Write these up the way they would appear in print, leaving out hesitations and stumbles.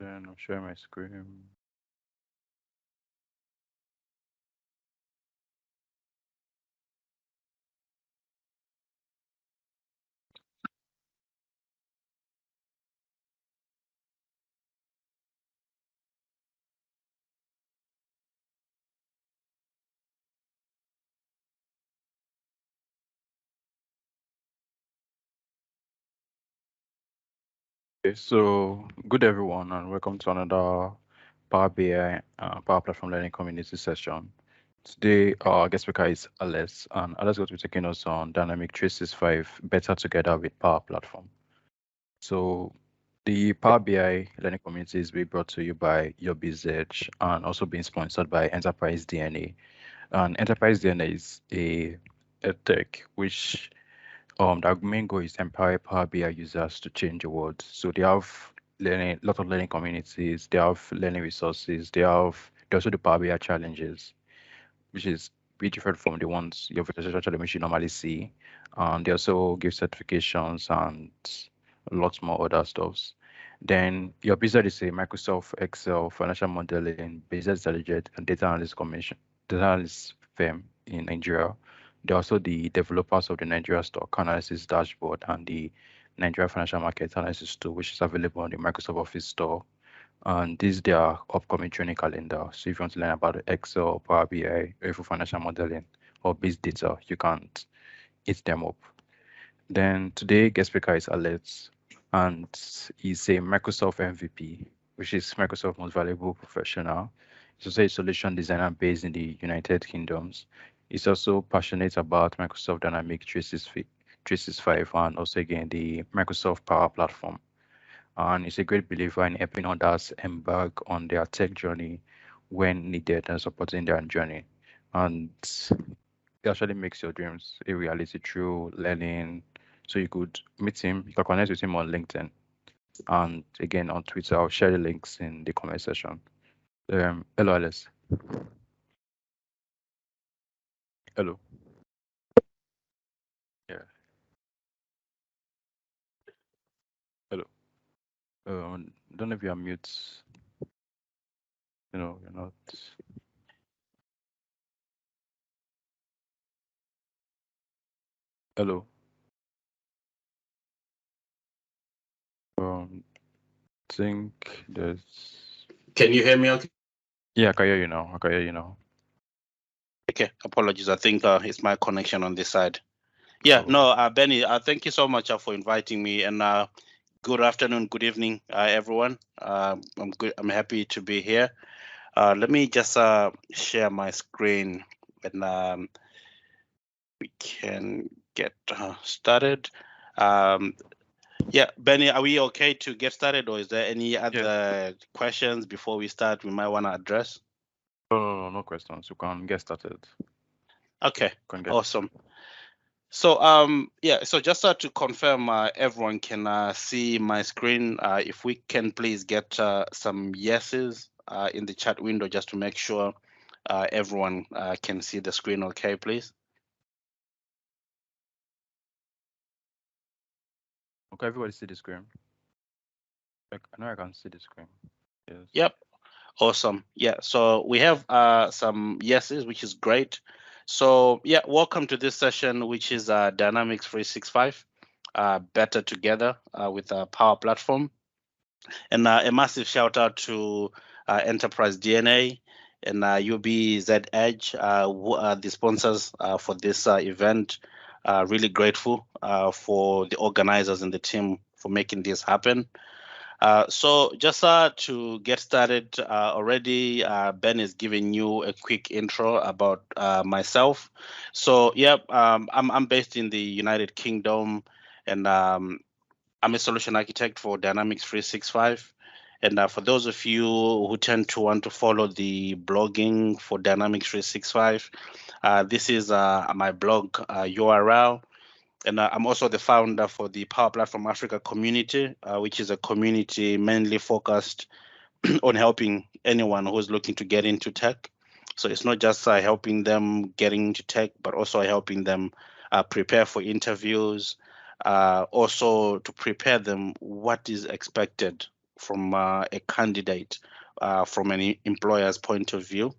Then I'll share my screen. Okay, so good everyone, and welcome to another Power BI Power Platform Learning Community session. Today, our guest speaker is Alex, and Alex is going to be taking us on Dynamics365 Better Together with Power Platform. So, the Power BI Learning Community is being brought to you by UrBizEdge and also being sponsored by Enterprise DNA. And Enterprise DNA is a tech which their main goal is empower Power BI users to change the world. So they have learning, lot of learning communities, they have learning resources, they also do Power BI challenges, which is be different from the ones your virtual challenge you normally see. And they also give certifications and lots more other stuffs. Then your business is a Microsoft Excel financial modeling, business intelligence, and data analyst firm in Nigeria. They're also the developers of the Nigeria Stock Analysis Dashboard and the Nigeria Financial Market Analysis tool, which is available on the Microsoft Office store. And this is their upcoming training calendar. So if you want to learn about Excel, Power BI, or for financial modeling or biz data, you can hit them up. Then today guest speaker is Alex, and he's a Microsoft MVP, which is Microsoft Most Valuable Professional. He's also a solution designer based in the United Kingdoms. He's also passionate about Microsoft Dynamics 365 and also again the Microsoft Power Platform. And he's a great believer in helping others embark on their tech journey when needed and supporting their journey. And it actually makes your dreams a reality through learning. So you could meet him, you can connect with him on LinkedIn and again on Twitter. I'll share the links in the comment section. Hello, Alice. Hello. Yeah. Hello. Don't know if you're mute. You're not. Hello. Think there's. Can you hear me okay? Yeah, I can hear you now. I can hear you now. Okay, apologies. I think it's my connection on this side. Yeah, Oh, no, Benny, thank you so much for inviting me, and good afternoon, good evening, everyone. I'm good. I'm happy to be here. Let me just share my screen, and we can get started. Um, yeah, Benny, are we okay to get started, or is there any yeah. other questions before we start we might want to address? No questions. You can get started. Okay, Can get. awesome. So yeah, so just to confirm, everyone can see my screen. If we can please get some yeses in the chat window just to make sure everyone can see the screen okay, please. Okay, everybody see the screen. I know I can see the screen. Yes. Yep, awesome. Yeah, so we have some yeses, which is great. So yeah, welcome to this session, which is Dynamics 365, better together with a Power Platform. And a massive shout out to Enterprise DNA and UrBizEdge, who are the sponsors for this event. Really grateful for the organizers and the team for making this happen. So just to get started already, Ben is giving you a quick intro about myself. So yeah, I'm based in the United Kingdom, and I'm a solution architect for Dynamics 365. And for those of you who tend to want to follow the blogging for Dynamics 365, this is my blog URL. And I'm also the founder for the Power Platform Africa community, which is a community mainly focused on helping anyone who's looking to get into tech. So it's not just helping them getting into tech, but also helping them prepare for interviews, also to prepare them what is expected from a candidate from an employer's point of view.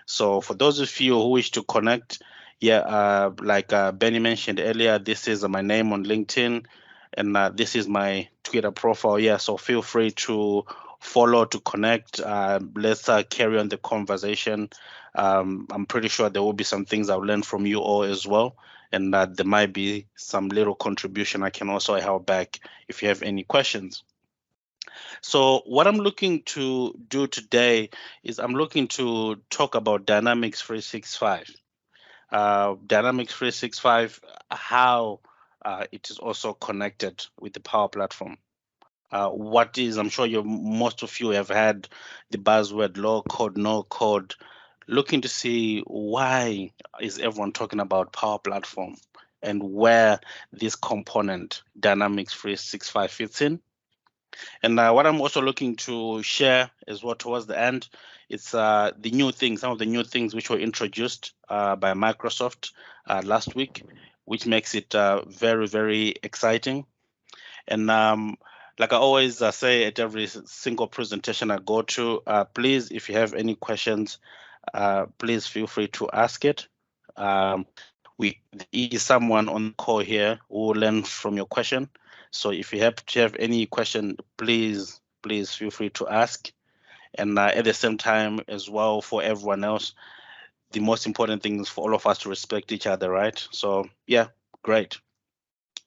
So for those of you who wish to connect, yeah, like Benny mentioned earlier, this is my name on LinkedIn, and this is my Twitter profile. Yeah, so feel free to follow, to connect. Let's carry on the conversation. I'm pretty sure there will be some things I've learned from you all as well, and there might be some little contribution I can also help back if you have any questions. So what I'm looking to do today is I'm looking to talk about Dynamics 365. Dynamics 365, how it is also connected with the Power Platform. What is, I'm sure most of you have had the buzzword low code, no code, looking to see why is everyone talking about Power Platform and where this component Dynamics 365 fits in. And what I'm also looking to share as well towards the end, it's the new things, some of the new things which were introduced by Microsoft last week, which makes it very, very exciting. And like I always say at every single presentation I go to, please, if you have any questions, please feel free to ask it. There is someone on the call here who will learn from your question. So if you have any question, please feel free to ask. And at the same time as well, for everyone else, the most important thing is for all of us to respect each other, right? So yeah, great.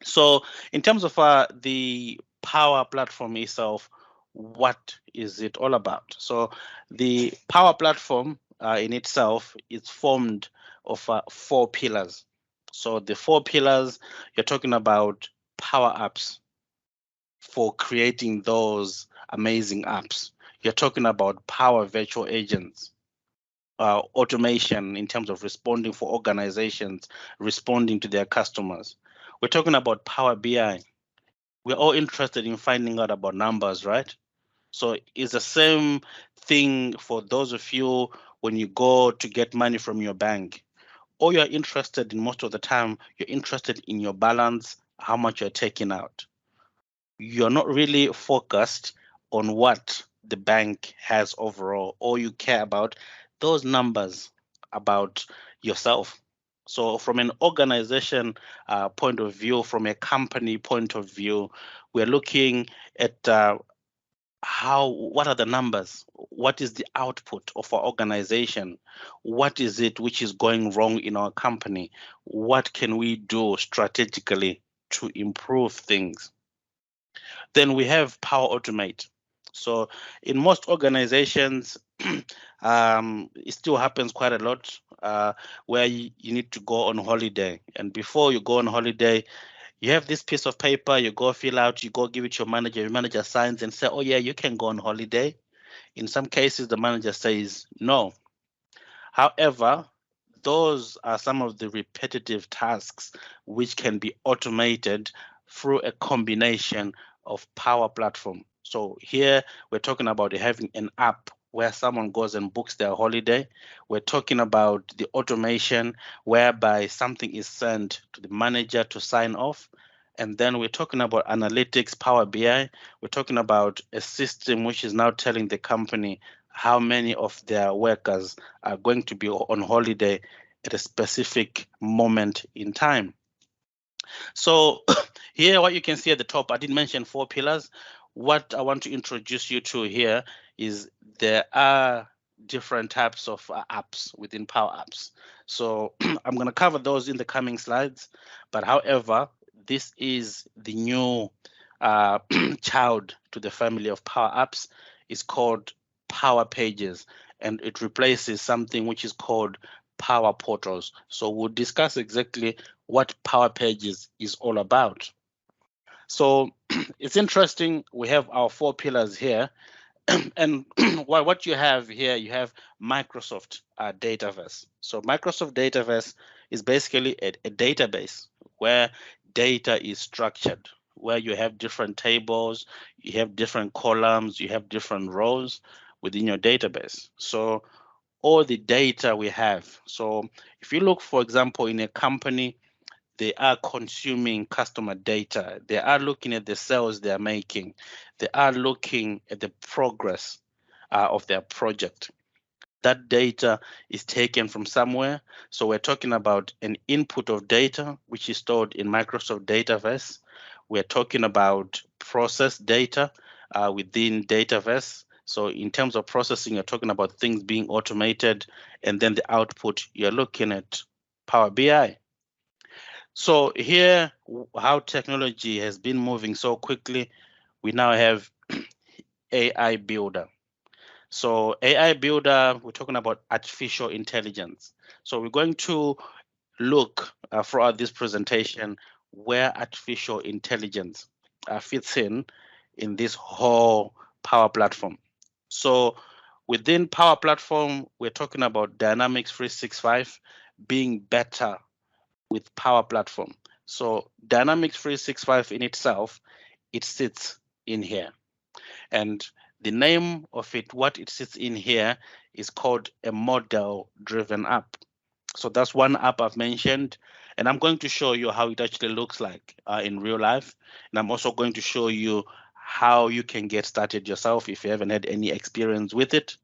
So in terms of the Power Platform itself, what is it all about? So the Power Platform in itself is formed of 4 pillars. So the 4 pillars, you're talking about Power Apps for creating those amazing apps. You're talking about Power Virtual Agents, automation in terms of responding for organizations, responding to their customers. We're talking about Power BI. We're all interested in finding out about numbers, right? So it's the same thing for those of you when you go to get money from your bank. All you're interested in most of the time, you're interested in your balance, how much you're taking out. You're not really focused on what the bank has overall. All you care about those numbers about yourself. So from an organization point of view, from a company point of view, we're looking at what are the numbers? What is the output of our organization? What is it which is going wrong in our company? What can we do strategically to improve things? Then we have Power Automate. So in most organizations, it still happens quite a lot where you need to go on holiday. And before you go on holiday, you have this piece of paper, you go fill out, you go give it to your manager signs and say, oh yeah, you can go on holiday. In some cases, the manager says no. However, those are some of the repetitive tasks which can be automated through a combination of Power Platform. So here we're talking about having an app where someone goes and books their holiday. We're talking about the automation whereby something is sent to the manager to sign off. And then we're talking about analytics, Power BI. We're talking about a system which is now telling the company how many of their workers are going to be on holiday at a specific moment in time. So here, what you can see at the top, I did mention 4 pillars. What I want to introduce you to here is there are different types of apps within Power Apps. So I'm going to cover those in the coming slides. But however, this is the new child to the family of Power Apps. It's called Power Pages, and it replaces something which is called Power Portals. So we'll discuss exactly what Power Pages is all about. So it's interesting. We have our 4 pillars here. And what you have here, you have Microsoft Dataverse. So Microsoft Dataverse is basically a database where data is structured, where you have different tables, you have different columns, you have different rows within your database. So all the data we have. So if you look, for example, in a company, they are consuming customer data. They are looking at the sales they are making. They are looking at the progress of their project. That data is taken from somewhere. So we're talking about an input of data, which is stored in Microsoft Dataverse. We're talking about process data within Dataverse. So in terms of processing, you're talking about things being automated, and then the output, you're looking at Power BI. So here, how technology has been moving so quickly, we now have AI Builder. So AI Builder, we're talking about artificial intelligence. So we're going to look throughout this presentation where artificial intelligence fits in this whole Power Platform. So within Power Platform, we're talking about Dynamics 365 being better with Power Platform. So Dynamics 365 in itself, it sits in here. And the name of it, what it sits in here, is called a model-driven app. So that's one app I've mentioned. And I'm going to show you how it actually looks like in real life. And I'm also going to show you how you can get started yourself if you haven't had any experience with it.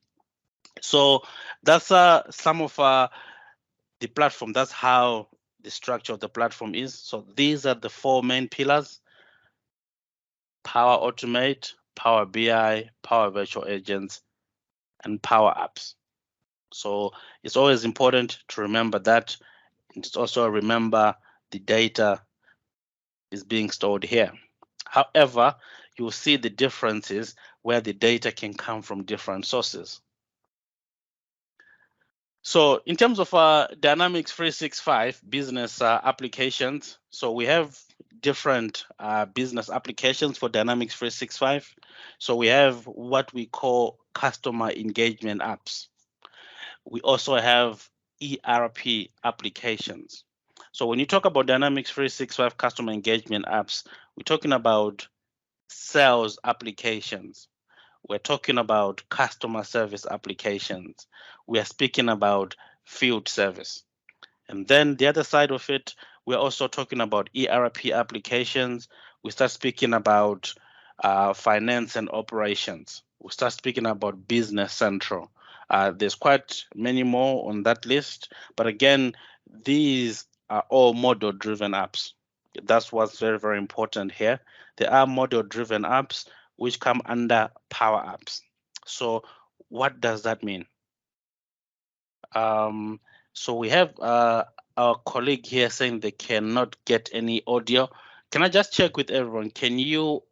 So that's some of the platform. That's how the structure of the platform is. So these are the four main pillars: Power Automate, Power BI, Power Virtual Agents, and Power Apps. So it's always important to remember that. And it's also remember the data is being stored here. However, you'll see the differences where the data can come from different sources. So in terms of Dynamics 365 business applications, so we have different business applications for Dynamics 365. So we have what we call customer engagement apps. We also have ERP applications. So when you talk about Dynamics 365 customer engagement apps, we're talking about sales applications. We're talking about customer service applications. We are speaking about field service. And then the other side of it, we're also talking about ERP applications. We start speaking about finance and operations. We start speaking about business central. There's quite many more on that list. But again, these are all model-driven apps. That's what's very, very important here. There are model-driven apps which come under Power Apps. So what does that mean? So we have our colleague here saying they cannot get any audio. Can I just check with everyone? Can you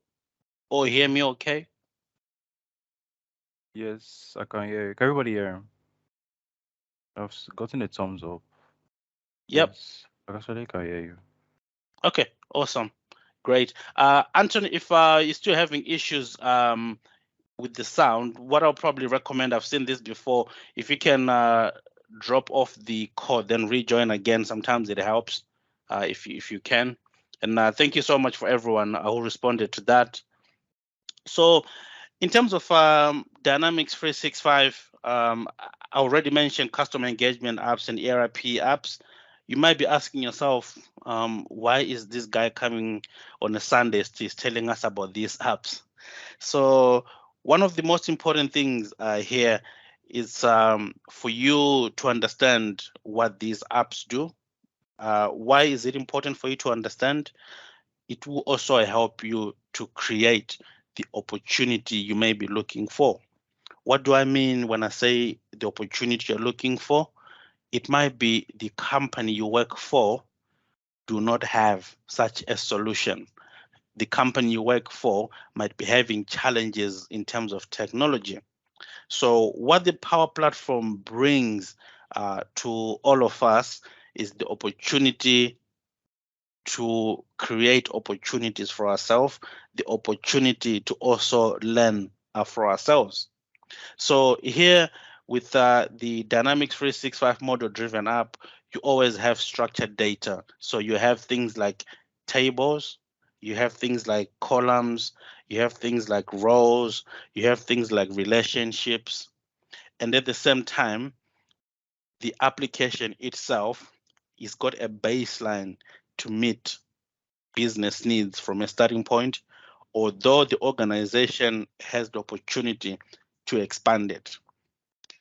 all hear me okay? Yes, I can hear you. Can everybody hear? I've gotten a thumbs up. Yep. Yes, I actually can hear you. Okay, awesome. Great. Anthony, if you're still having issues with the sound, what I'll probably recommend, I've seen this before, if you can drop off the call, then rejoin again. Sometimes it helps if you can. And thank you so much for everyone who responded to that. So in terms of Dynamics 365, I already mentioned customer engagement apps and ERP apps. You might be asking yourself, why is this guy coming on a Sunday? He's telling us about these apps. So one of the most important things here is for you to understand what these apps do. Why is it important for you to understand? It will also help you to create the opportunity you may be looking for. What do I mean when I say the opportunity you're looking for? It might be the company you work for do not have such a solution. The company you work for might be having challenges in terms of technology. So what the Power Platform brings to all of us is the opportunity to create opportunities for ourselves, the opportunity to also learn for ourselves. So here with the Dynamics 365 model-driven app, you always have structured data. So you have things like tables, you have things like columns, you have things like rows, you have things like relationships. And at the same time, the application itself is got a baseline to meet business needs from a starting point, although the organization has the opportunity to expand it.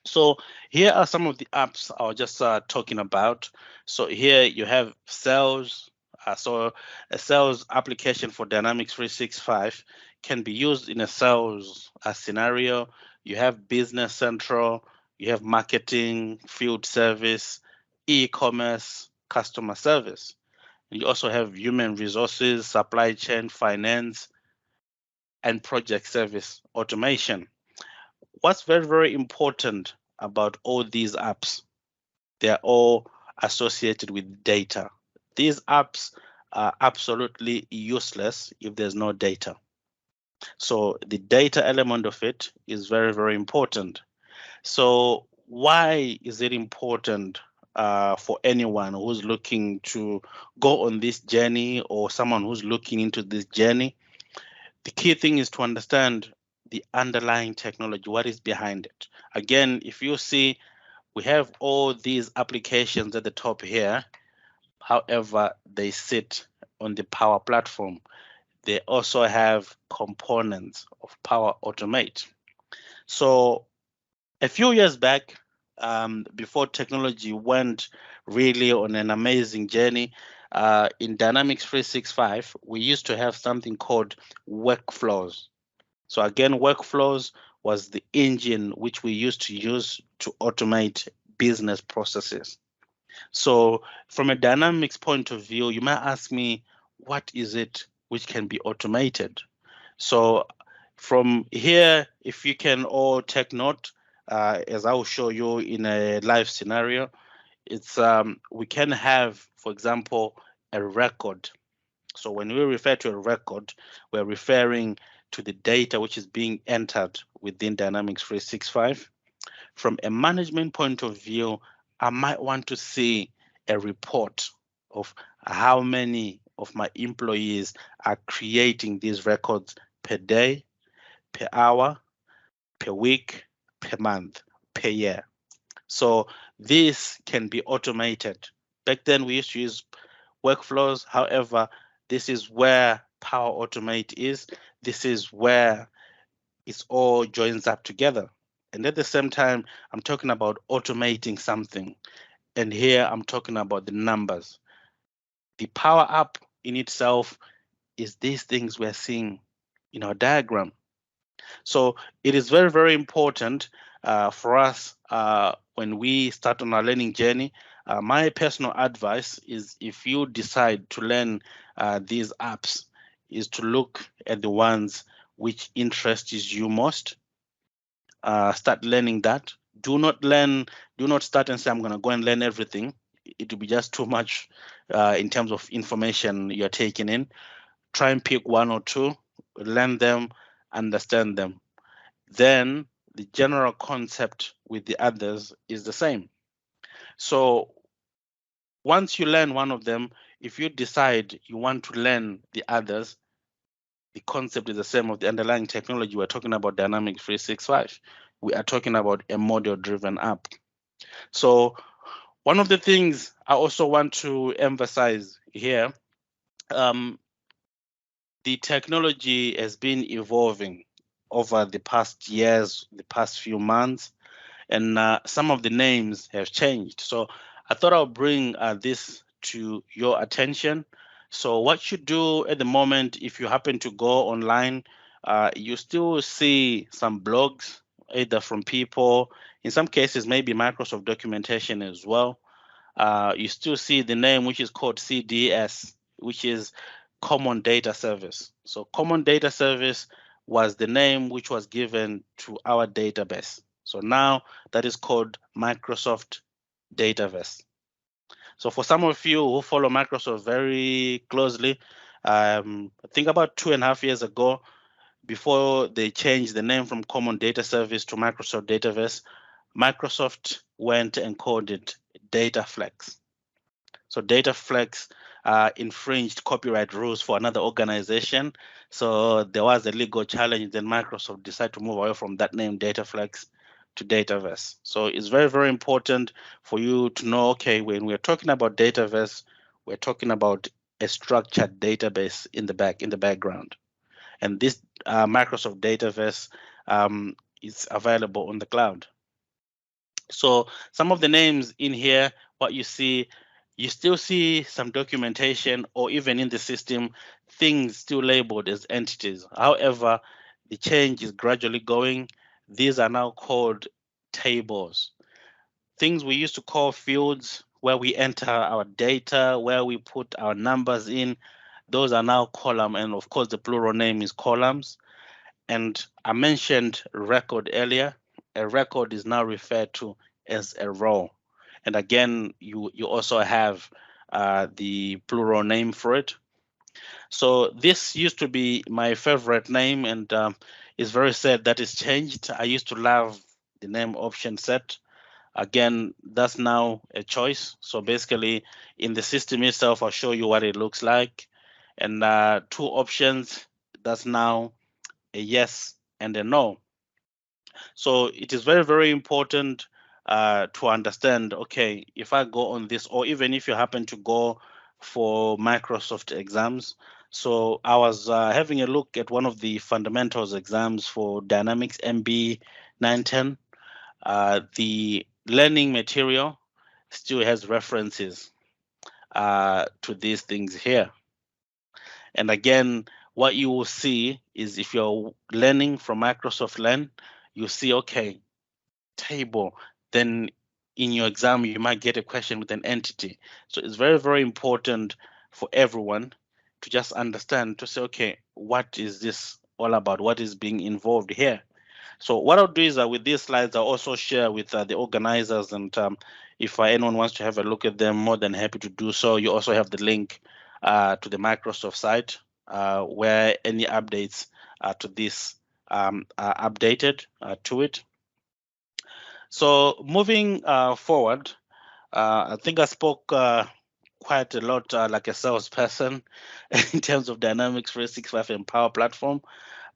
So here are some of the apps I was just talking about. So here you have sales. So a sales application for Dynamics 365 can be used in a sales scenario. You have Business Central, you have marketing, field service, e-commerce, customer service. You also have human resources, supply chain, finance, and project service automation. What's very, very important about all these apps, they're all associated with data. These apps are absolutely useless if there's no data. So the data element of it is very, very important. So why is it important for anyone who's looking to go on this journey or someone who's looking into this journey? The key thing is to understand the underlying technology, what is behind it. Again, if you see, we have all these applications at the top here. However, they sit on the Power Platform. They also have components of Power Automate. So a few years back, before technology went really on an amazing journey, in Dynamics 365, we used to have something called workflows. So again, workflows was the engine which we used to use to automate business processes. So from a dynamics point of view, you might ask me, what is it which can be automated? So from here, if you can all take note, as I will show you in a live scenario, it's we can have, for example, a record. So when we refer to a record, we're referring to the data which is being entered within Dynamics 365. From a management point of view, I might want to see a report of how many of my employees are creating these records per day, per hour, per week, per month, per year. So this can be automated. Back then we used to use workflows. However, this is where Power Automate is. This is where it all joins up together. And at the same time, I'm talking about automating something. And here I'm talking about the numbers. The Power App in itself is these things we're seeing in our diagram. So it is very, very important for us when we start on our learning journey. My personal advice is if you decide to learn these apps, is to look at the ones which interests you most. Start learning that. Do not start and say, I'm going to go and learn everything. It will be just too much in terms of information you're taking in. Try and pick one or two, learn them, understand them. Then the general concept with the others is the same. So once you learn one of them, if you decide you want to learn the others, the concept is the same of the underlying technology. We're talking about Dynamics 365. We are talking about a model-driven app. So one of the things I also want to emphasize here, the technology has been evolving over the past years, the past few months, and some of the names have changed. So I thought I'll bring this to your attention. So what you do at the moment, if you happen to go online, you still see some blogs, either from people, in some cases, maybe Microsoft documentation as well. You still see the name, which is called CDS, which is Common Data Service. So Common Data Service was the name which was given to our database. So now that is called Microsoft Dataverse. So for some of you who follow Microsoft very closely, I think about 2.5 years ago, before they changed the name from Common Data Service to Microsoft Dataverse, Microsoft went and called it DataFlex. So DataFlex infringed copyright rules for another organization. So there was a legal challenge. Then Microsoft decided to move away from that name, DataFlex, to Dataverse. So it's very, very important for you to know, okay, when we're talking about Dataverse, we're talking about a structured database in the background. And this Microsoft database is available on the cloud. So some of the names in here, what you see, you still see some documentation, or even in the system, things still labeled as entities. However, the change is gradually going. These are now called tables. Things we used to call fields, where we enter our data, where we put our numbers in, those are now column, and of course the plural name is columns. And I mentioned record earlier. A record is now referred to as a row. And again, you also have the plural name for it. So this used to be my favorite name, and it's very sad that it's changed. I used to love the name option set. Again, that's now a choice. So basically, in the system itself, I'll show you what it looks like. And two options, that's now a yes and a no. So it is very, very important to understand, okay, if I go on this, or even if you happen to go for Microsoft exams. So I was having a look at one of the fundamentals exams for Dynamics MB 910. The learning material still has references to these things here. And again, what you will see is, if you're learning from Microsoft Learn, you see, okay, table, then in your exam, you might get a question with an entity. So it's very, very important for everyone to just understand, to say, okay, what is this all about? What is being involved here? So what I'll do is with these slides, I'll also share with the organizers, and if anyone wants to have a look at them, more than happy to do so. You also have the link to the Microsoft site where any updates to this are updated to it. So moving forward, I think I spoke quite a lot like a salesperson in terms of Dynamics 365 and Power Platform.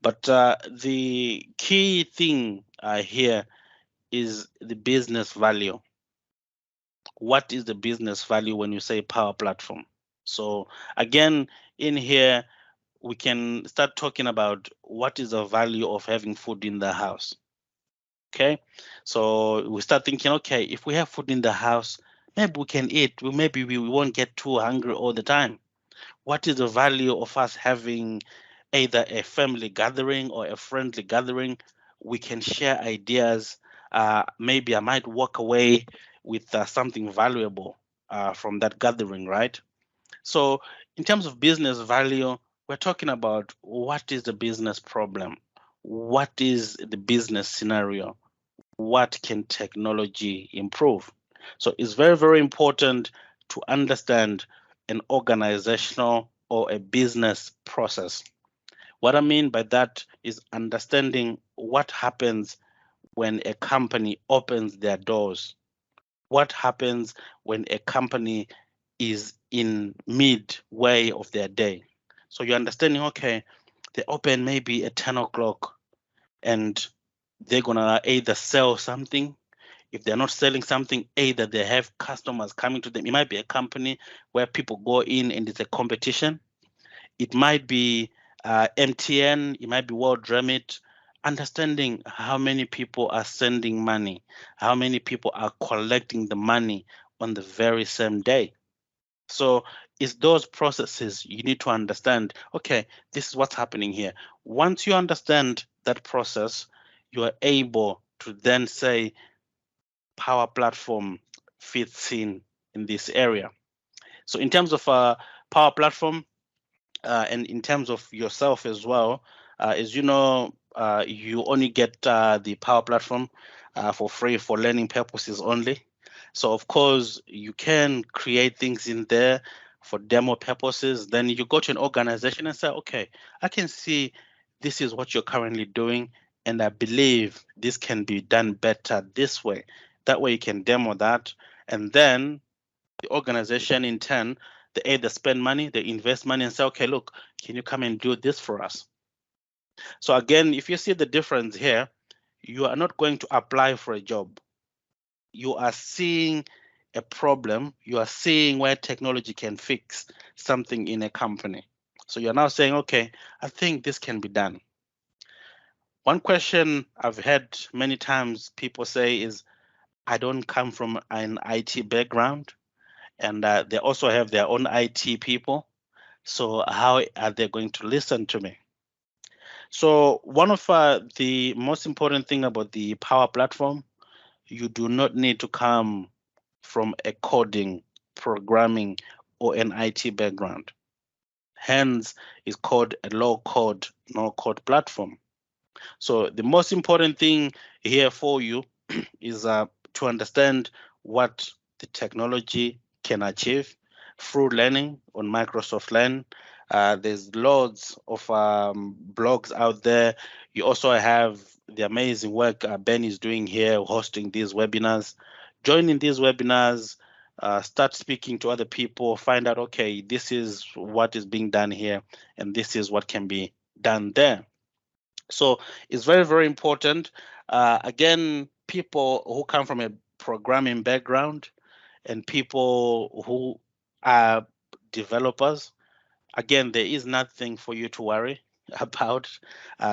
But the key thing here is the business value. What is the business value when you say Power Platform? So again, in here, we can start talking about what is the value of having food in the house. Okay, so we start thinking, okay, if we have food in the house, maybe we can eat. Maybe we won't get too hungry all the time. What is the value of us having either a family gathering or a friendly gathering? We can share ideas. Maybe I might walk away with something valuable from that gathering, right? So, in terms of business value, we're talking about what is the business problem? What is the business scenario? What can technology improve? So it's very, very important to understand an organizational or a business process. What I mean by that is understanding what happens when a company opens their doors. What happens when a company is in midway of their day? So you're understanding, okay, they open maybe at 10 o'clock and they're gonna either sell something. If they're not selling something, either they have customers coming to them. It might be a company where people go in and it's a competition. It might be MTN, it might be World Remit. Understanding how many people are sending money, how many people are collecting the money on the very same day. So it's those processes you need to understand. Okay, this is what's happening here. Once you understand that process, you are able to then say Power Platform fits in this area. So in terms of Power Platform, and in terms of yourself as well, as you know, you only get the Power Platform for free for learning purposes only. So of course, you can create things in there for demo purposes. Then you go to an organization and say, okay, I can see this is what you're currently doing, and I believe this can be done better this way. That way you can demo that, and then the organization in turn, they either spend money, they invest money and say, okay, look, can you come and do this for us? So again, if you see the difference here, you are not going to apply for a job. You are seeing a problem, you are seeing where technology can fix something in a company. So you're now saying, okay, I think this can be done. One question I've had many times people say is, I don't come from an IT background, and they also have their own IT people. So how are they going to listen to me? So one of the most important thing about the Power Platform, you do not need to come from a coding, programming, or an IT background. Hence, it's called a low code, no code platform. So the most important thing here for you is to understand what the technology can achieve through learning on Microsoft Learn. There's loads of blogs out there. You also have the amazing work Ben is doing here, hosting these webinars. Joining these webinars, start speaking to other people, find out, okay, this is what is being done here, and this is what can be done there. So it's very, very important. Again, people who come from a programming background and people who are developers, again, there is nothing for you to worry about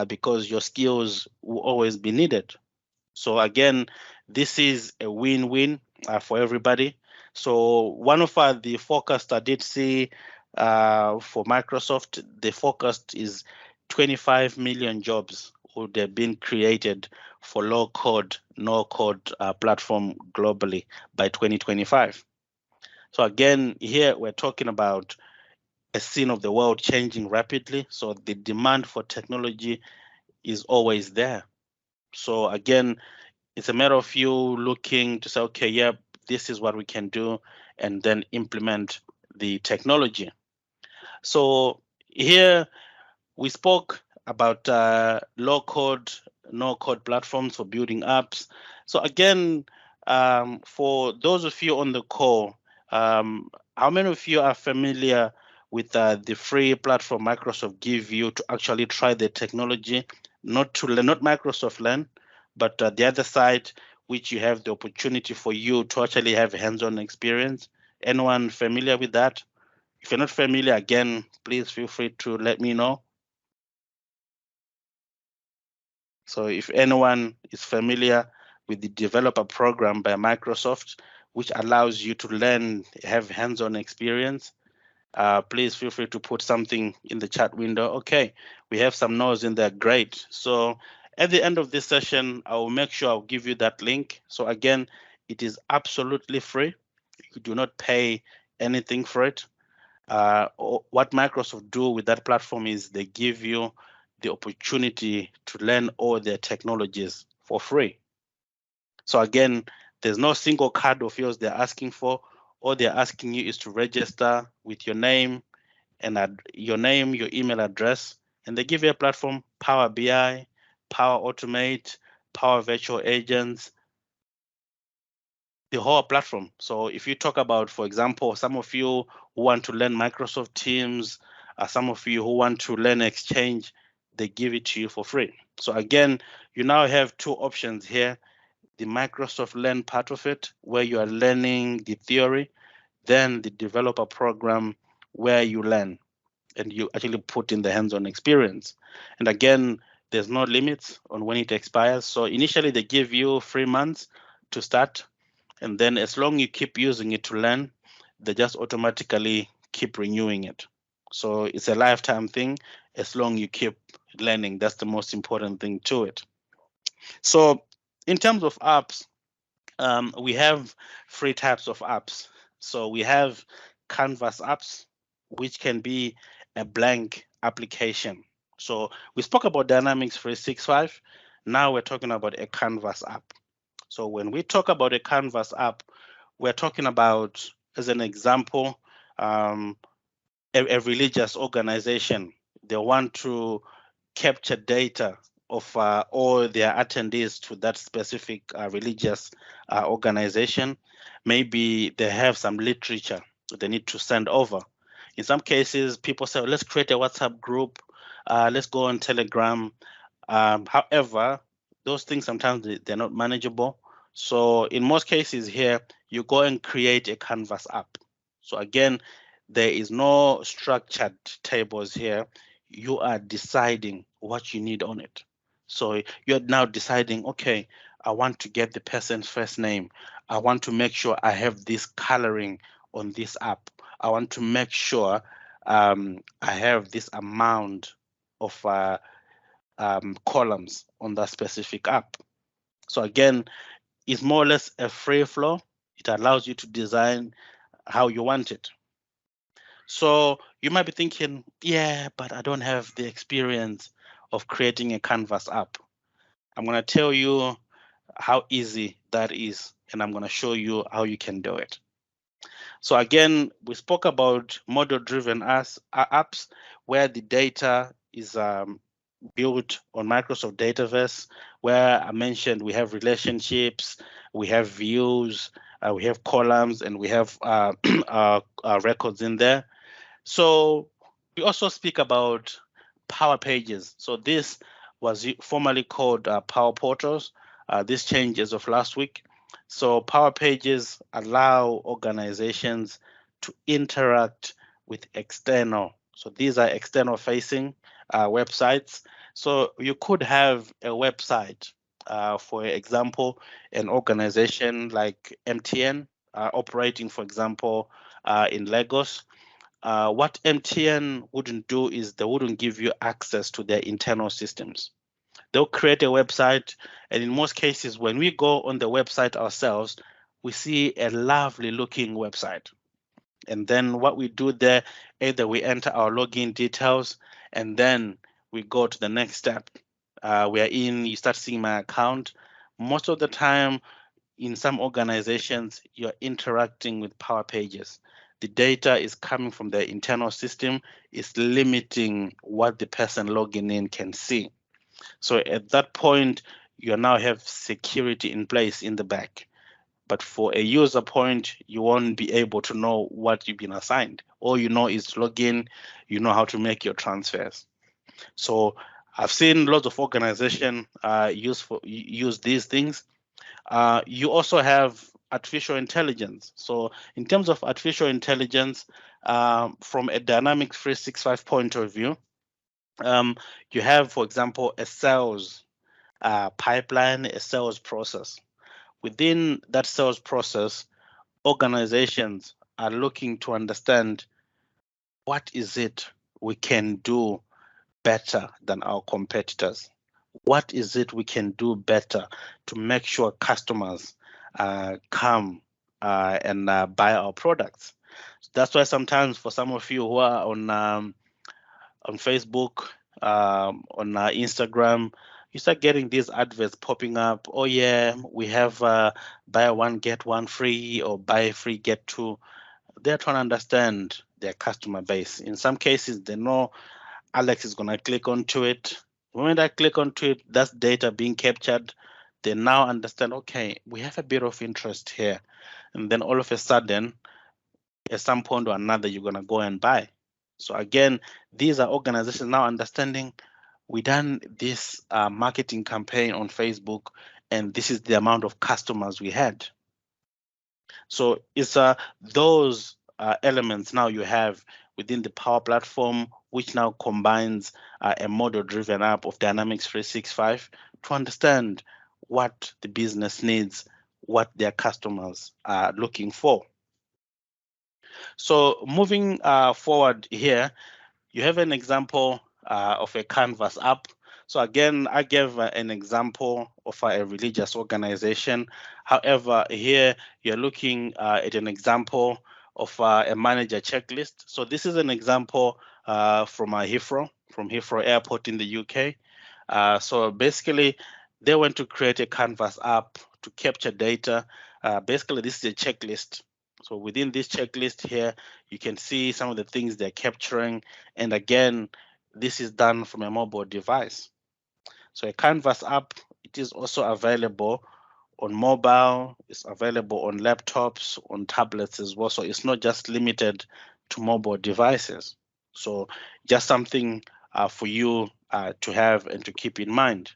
because your skills will always be needed. So again, this is a win-win for everybody. So one of the forecasts I did see for Microsoft, the forecast is 25 million jobs would have been created for low code, no code platform globally by 2025. So again, here we're talking about a scene of the world changing rapidly. So the demand for technology is always there. So again, it's a matter of you looking to say, okay, yeah, this is what we can do, and then implement the technology. So here we spoke about low code, no code platforms for building apps. So again, for those of you on the call, how many of you are familiar with the free platform Microsoft give you to actually try the technology, not to learn, not Microsoft Learn, but the other side, which you have the opportunity for you to actually have hands-on experience? Anyone familiar with that? If you're not familiar, again, please feel free to let me know. So if anyone is familiar with the developer program by Microsoft, which allows you to learn, have hands-on experience, please feel free to put something in the chat window. Okay, we have some no's in there, great. So at the end of this session, I will make sure I'll give you that link. So again, it is absolutely free. You do not pay anything for it. What Microsoft do with that platform is they give you the opportunity to learn all their technologies for free. So again, there's no single card of yours they're asking for. All they're asking you is to register with your name and your name, your email address, and they give you a platform: Power BI, Power Automate, Power Virtual Agents, the whole platform. So if you talk about, for example, some of you who want to learn Microsoft Teams, some of you who want to learn Exchange, they give it to you for free. So again, you now have two options here: the Microsoft Learn part of it, where you are learning the theory, then the developer program, where you learn and you actually put in the hands-on experience. And again, there's no limits on when it expires. So initially they give you 3 months to start, and then as long you keep using it to learn, they just automatically keep renewing it. So it's a lifetime thing. As long you keep learning, that's the most important thing to it. So in terms of apps, we have three types of apps. So we have Canvas apps, which can be a blank application. So we spoke about Dynamics 365. Now we're talking about a Canvas app. So when we talk about a Canvas app, we're talking about, as an example, a religious organization. They want to capture data of all their attendees to that specific religious organization. Maybe they have some literature they need to send over. In some cases, people say, let's create a WhatsApp group, let's go on Telegram. However, those things sometimes they're not manageable. So in most cases here, you go and create a Canvas app. So again, there is no structured tables here. You are deciding what you need on it. So you're now deciding, okay, I want to get the person's first name. I want to make sure I have this coloring on this app. I want to make sure I have this amount of columns on that specific app. So again, it's more or less a free flow. It allows you to design how you want it. So you might be thinking, yeah, but I don't have the experience of creating a Canvas app. I'm going to tell you how easy that is, and I'm going to show you how you can do it. So again, we spoke about model-driven apps where the data is built on Microsoft Dataverse, where I mentioned we have relationships, we have views, we have columns, and we have records in there. So we also speak about Power Pages. So this was formerly called Power Portals. This changed as of last week. So Power Pages allow organizations to interact with external. So these are external facing websites. So you could have a website, for example, an organization like MTN operating, for example, in Lagos. What MTN wouldn't do is they wouldn't give you access to their internal systems. They'll create a website, and in most cases, when we go on the website ourselves, we see a lovely looking website. And then what we do there, either we enter our login details, and then we go to the next step. You start seeing my account. Most of the time, in some organizations, you're interacting with Power Pages. The data is coming from the internal system, is limiting what the person logging in can see. So at that point, you now have security in place in the back. But for a user point, you won't be able to know what you've been assigned. All you know is log in, you know how to make your transfers. So I've seen lots of organizations use these things. You also have artificial intelligence. So in terms of artificial intelligence, from a Dynamics 365 point of view, you have, for example, a sales pipeline, a sales process. Within that sales process, organizations are looking to understand what is it we can do better than our competitors. What is it we can do better to make sure customers come and buy our products? That's why sometimes for some of you who are on Facebook, on Instagram, you start getting these adverts popping up. Oh yeah, we have buy one get one free or buy free get two. They're trying to understand their customer base. In some cases, they know Alex is going to click onto it. When I click onto it, that's data being captured. They now understand, okay, we have a bit of interest here. And then all of a sudden, at some point or another, you're going to go and buy. So again, these are organizations now understanding we done this marketing campaign on Facebook, and this is the amount of customers we had. So it's those elements now you have within the Power Platform, which now combines a model-driven app of Dynamics 365 to understand what the business needs, what their customers are looking for. So moving forward here, you have an example of a Canvas app. So again, I gave an example of a religious organization. However, here you're looking at an example of a manager checklist. So this is an example from Heathrow Airport in the UK. So basically, they want to create a Canvas app to capture data. Basically, this is a checklist. So within this checklist here, you can see some of the things they're capturing. And again, this is done from a mobile device. So a Canvas app, it is also available on mobile, it's available on laptops, on tablets as well. So it's not just limited to mobile devices. So just something for you to have and to keep in mind.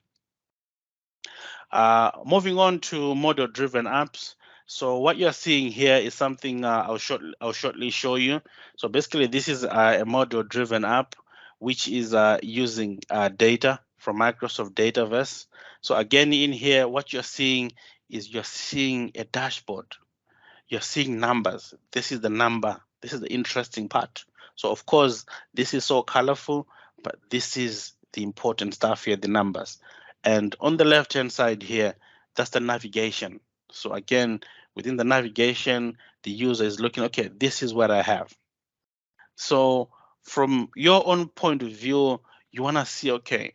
Moving on to model-driven apps. So what you're seeing here is something I'll shortly show you. So basically, this is a model-driven app which is using data from Microsoft Dataverse. So again, in here, what you're seeing is you're seeing a dashboard. You're seeing numbers. This is the number. This is the interesting part. So of course, this is so colorful, but this is the important stuff here, the numbers. And on the left-hand side here, that's the navigation. So again, within the navigation, the user is looking, okay, this is what I have. So from your own point of view, you want to see, okay,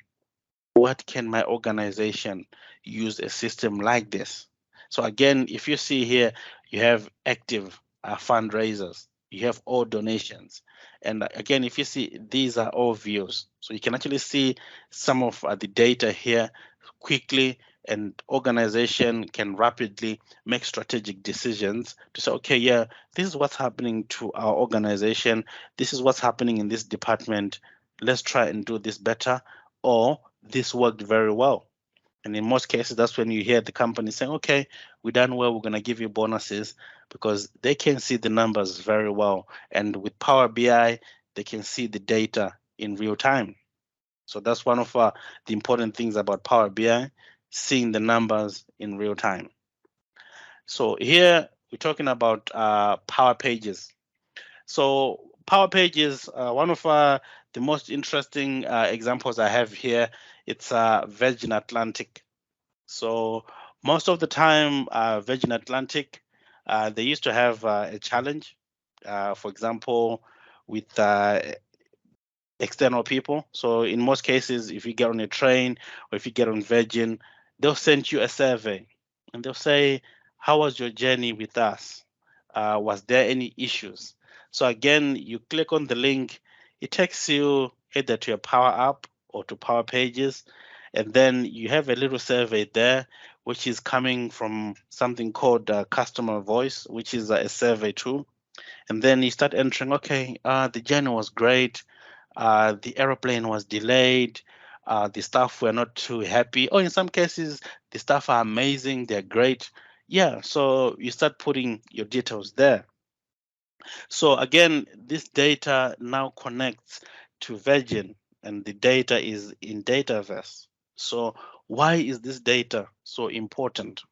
what can my organization use a system like this? So again, if you see here, you have active fundraisers, you have all donations. And again, if you see, these are all views. So you can actually see some of the data here quickly, and organization can rapidly make strategic decisions to say, okay, yeah, this is what's happening to our organization. This is what's happening in this department. Let's try and do this better. Or this worked very well. And in most cases, that's when you hear the company saying, okay, we done well, we're going to give you bonuses, because they can see the numbers very well. And with Power BI, they can see the data in real time. So that's one of the important things about Power BI, seeing the numbers in real time. So here we're talking about Power Pages. So Power Pages, one of the most interesting examples I have here, it's Virgin Atlantic. So most of the time, Virgin Atlantic, they used to have a challenge, for example, with external people. So in most cases, if you get on a train or if you get on Virgin, they'll send you a survey and they'll say, how was your journey with us? Was there any issues? So again, you click on the link, it takes you either to your Power App or to Power Pages, and then you have a little survey there, which is coming from something called Customer Voice, which is a survey tool. And then you start entering, okay, the journey was great, the aeroplane was delayed, the staff were not too happy, or in some cases, the staff are amazing, they're great. Yeah, so you start putting your details there. So again, this data now connects to Virgin, and the data is in Dataverse. So why is this data so important?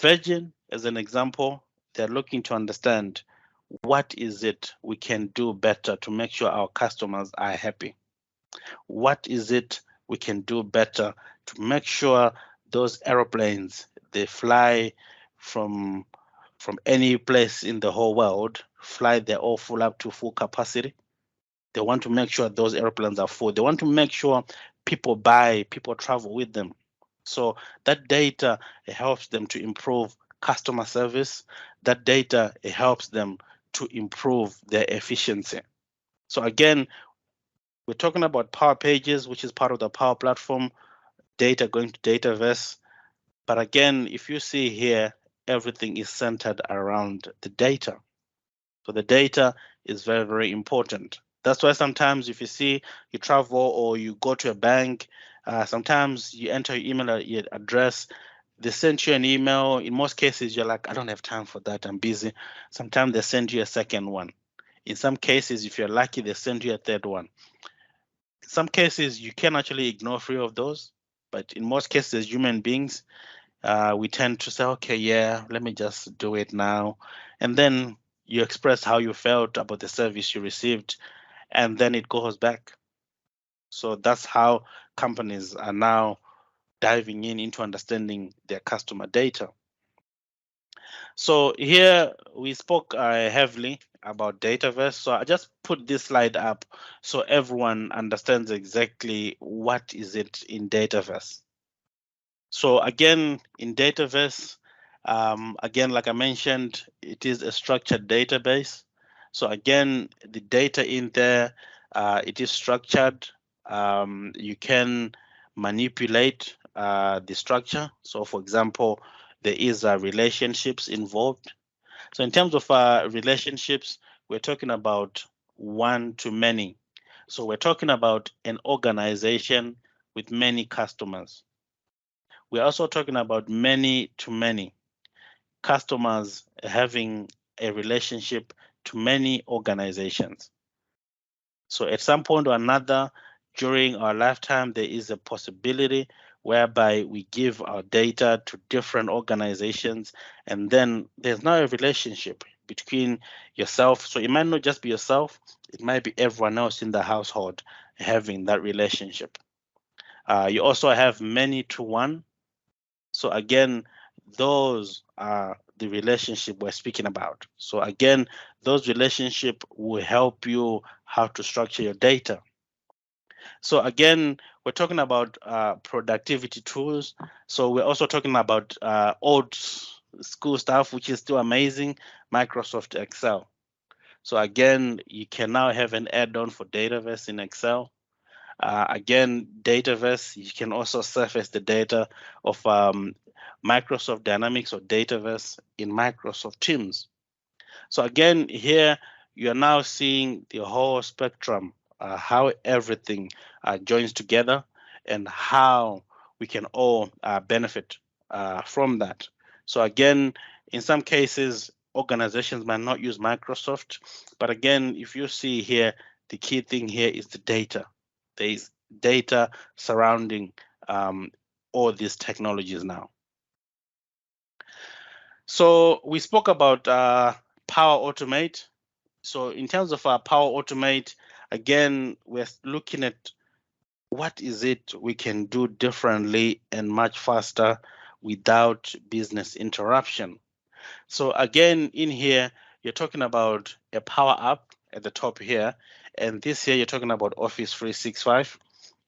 Virgin, as an example, they're looking to understand what is it we can do better to make sure our customers are happy. What is it we can do better to make sure those aeroplanes, they fly from any place in the whole world, fly, they're all full up to full capacity. They want to make sure those airplanes are full. They want to make sure people buy, people travel with them. So that data, it helps them to improve customer service. That data, it helps them to improve their efficiency. So again, we're talking about Power Pages, which is part of the Power Platform, data going to Dataverse. But again, if you see here, everything is centered around the data. So the data is very, very important. That's why sometimes if you see you travel or you go to a bank, sometimes you enter your email address, they send you an email. In most cases, you're like, I don't have time for that, I'm busy. Sometimes they send you a second one. In some cases, if you're lucky, they send you a third one. In some cases, you can actually ignore 3 of those. But in most cases, as human beings, we tend to say, okay, yeah, let me just do it now. And then you express how you felt about the service you received, and then it goes back. So that's how companies are now diving into understanding their customer data. So here we spoke heavily about Dataverse. So I just put this slide up so everyone understands exactly what is it in Dataverse. So again, in Dataverse, again, like I mentioned, it is a structured database. So again, the data in there, it is structured. You can manipulate the structure. So for example, there is relationships involved. So in terms of relationships, we're talking about one to many. So we're talking about an organization with many customers. We're also talking about many to many, customers having a relationship to many organizations. So at some point or another during our lifetime, there is a possibility whereby we give our data to different organizations, and then there's now a relationship between yourself. So it might not just be yourself, it might be everyone else in the household having that relationship. You also have many to one. So again, those are the relationship we're speaking about. So again, those relationship will help you how to structure your data. So again, we're talking about productivity tools. So we're also talking about old school stuff, which is still amazing, Microsoft Excel. So again, you can now have an add-on for Dataverse in Excel. Again, Dataverse, you can also surface the data of Microsoft Dynamics or Dataverse in Microsoft Teams. So again, here you are now seeing the whole spectrum, how everything joins together and how we can all benefit from that. So again, in some cases, organizations might not use Microsoft, but again, if you see here, the key thing here is the data. There is data surrounding all these technologies now. So we spoke about Power Automate. So in terms of our Power Automate, again, we're looking at what is it we can do differently and much faster without business interruption. So again, in here, you're talking about a Power App at the top here, and this here, you're talking about Office 365,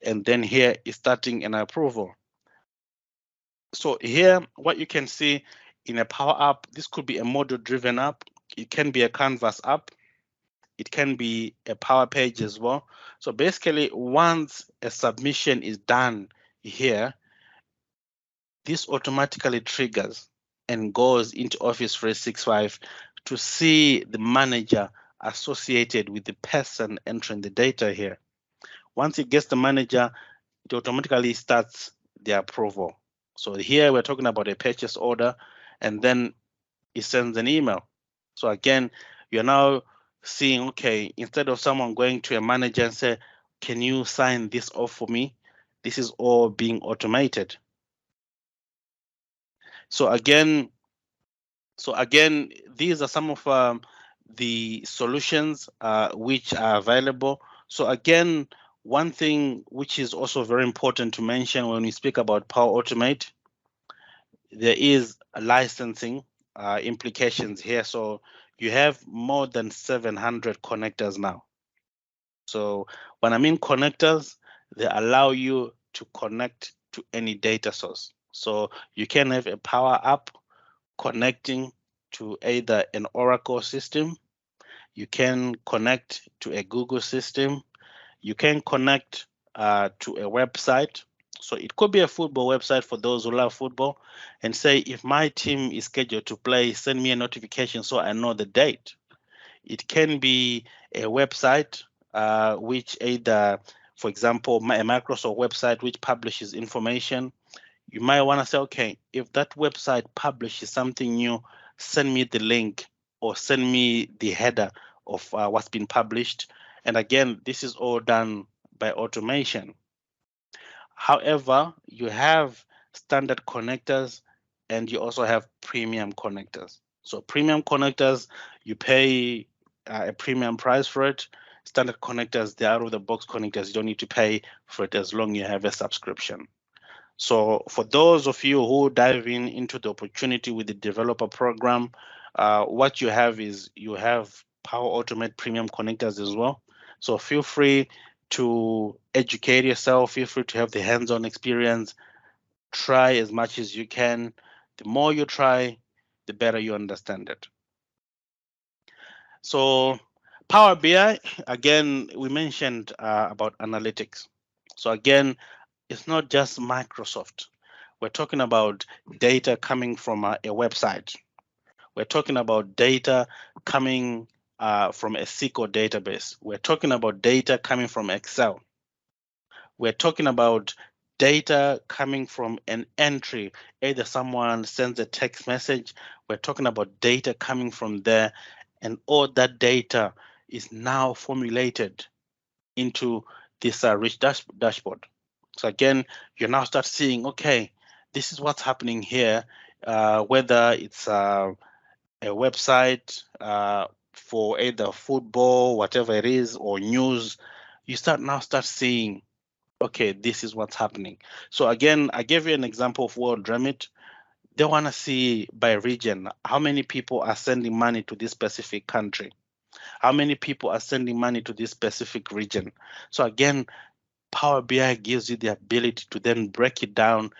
and then here is starting an approval. So here, what you can see in a Power App, this could be a model-driven app. It can be a Canvas app. It can be a Power Page as well. So basically, once a submission is done here, this automatically triggers and goes into Office 365 to see the manager associated with the person entering the data here. Once it gets the manager, it automatically starts the approval. So here we're talking about a purchase order, and then it sends an email. So again, you're now seeing, okay, instead of someone going to a manager and say, can you sign this off for me? This is all being automated. So again, these are some of the solutions which are available. So again, one thing which is also very important to mention when we speak about Power Automate, there is a licensing implications here. So you have more than 700 connectors now. So when I mean connectors, they allow you to connect to any data source. So you can have a Power App connecting to either an Oracle system, you can connect to a Google system, you can connect to a website. So it could be a football website for those who love football, and say, if my team is scheduled to play, send me a notification so I know the date. It can be a website which either, for example, a Microsoft website which publishes information. You might want to say, okay, if that website publishes something new, send me the link or send me the header of what's been published. And again, this is all done by automation. However, you have standard connectors and you also have premium connectors. So premium connectors, you pay a premium price for it. Standard connectors, the out of the box connectors, you don't need to pay for it as long as you have a subscription. So for those of you who dive into the opportunity with the developer program, what you have is you have Power Automate premium connectors as well. So feel free to educate yourself, feel free to have the hands-on experience, try as much as you can. The more you try, the better you understand it. So Power BI, again, we mentioned about analytics. So again, it's not just Microsoft. We're talking about data coming from a website. We're talking about data coming from a SQL database. We're talking about data coming from Excel. We're talking about data coming from an entry. Either someone sends a text message, we're talking about data coming from there, and all that data is now formulated into this rich dashboard. So again, you now start seeing, okay, this is what's happening here, whether it's a website for either football, whatever it is, or news. You start seeing, okay, this is what's happening. So again, I gave you an example of World Remit. They want to see by region how many people are sending money to this specific country, how many people are sending money to this specific region. So again, Power BI gives you the ability to then break it down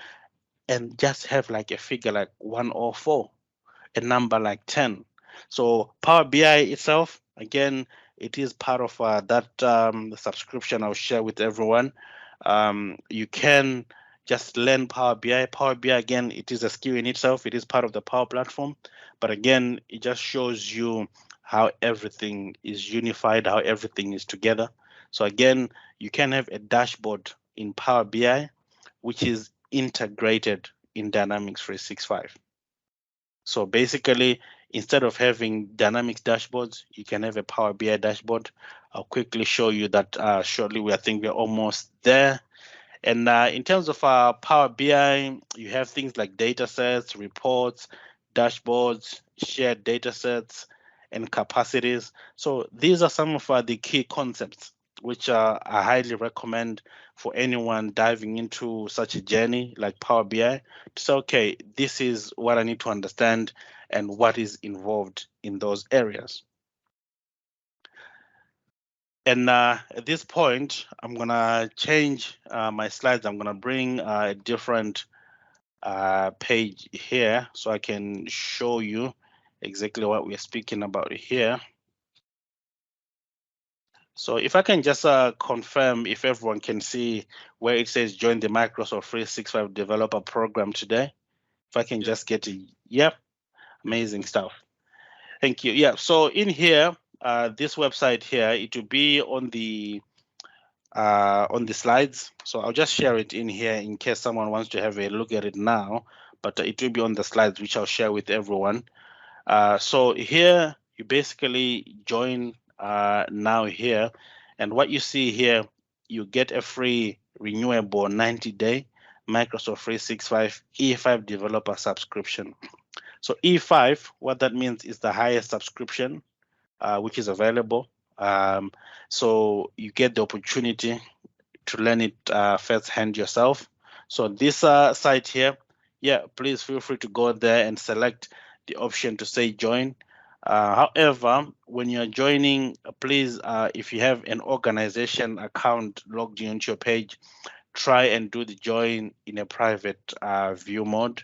and just have like a figure like 104, a number like 10. So Power BI itself, again, it is part of that subscription I'll share with everyone. You can just learn Power BI. Power BI, again, it is a skill in itself. It is part of the Power Platform. But again, it just shows you how everything is unified, how everything is together. So again, you can have a dashboard in Power BI, which is integrated in Dynamics 365. So basically, instead of having Dynamics dashboards, you can have a Power BI dashboard. I'll quickly show you that shortly. I think we're almost there. And in terms of Power BI, you have things like data sets, reports, dashboards, shared data sets, and capacities. So these are some of the key concepts which I highly recommend for anyone diving into such a journey like Power BI to say, okay, this is what I need to understand and what is involved in those areas. And at this point, I'm gonna change my slides. I'm gonna bring a different page here so I can show you exactly what we're speaking about here. So if I can just confirm if everyone can see where it says join the Microsoft 365 developer program today. If I can just get it, yep, amazing stuff. Thank you. Yeah, so in here, this website here, it will be on the slides. So I'll just share it in here in case someone wants to have a look at it now, but it will be on the slides, which I'll share with everyone. So here you basically join now here, and what you see here, you get a free renewable 90-day Microsoft 365 E5 developer subscription. So E5, what that means is the highest subscription which is available. So you get the opportunity to learn it firsthand yourself. So this site here, yeah, please feel free to go there and select the option to say join. However, when you're joining, please, if you have an organization account logged into your page, try and do the join in a private view mode.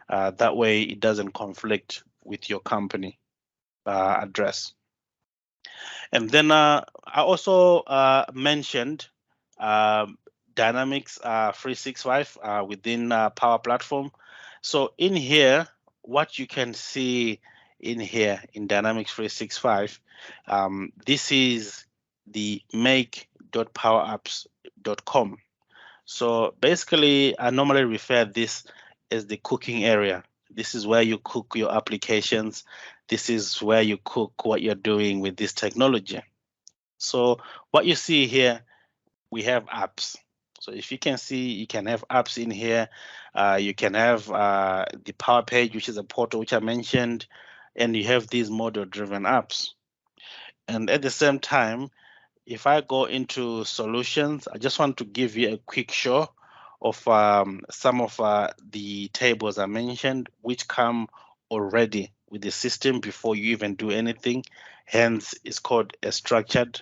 That way it doesn't conflict with your company address. And then I also mentioned Dynamics 365 within Power Platform. So in here, what you can see in here in Dynamics 365, this is the make.powerapps.com. So basically, I normally refer this as the cooking area. This is where you cook your applications. This is where you cook what you're doing with this technology. So what you see here, we have apps. So if you can see, you can have apps in here. You can have the Power Page, which is a portal which I mentioned, and you have these model-driven apps. And at the same time, if I go into solutions, I just want to give you a quick show of some of the tables I mentioned, which come already with the system before you even do anything. Hence, it's called a structured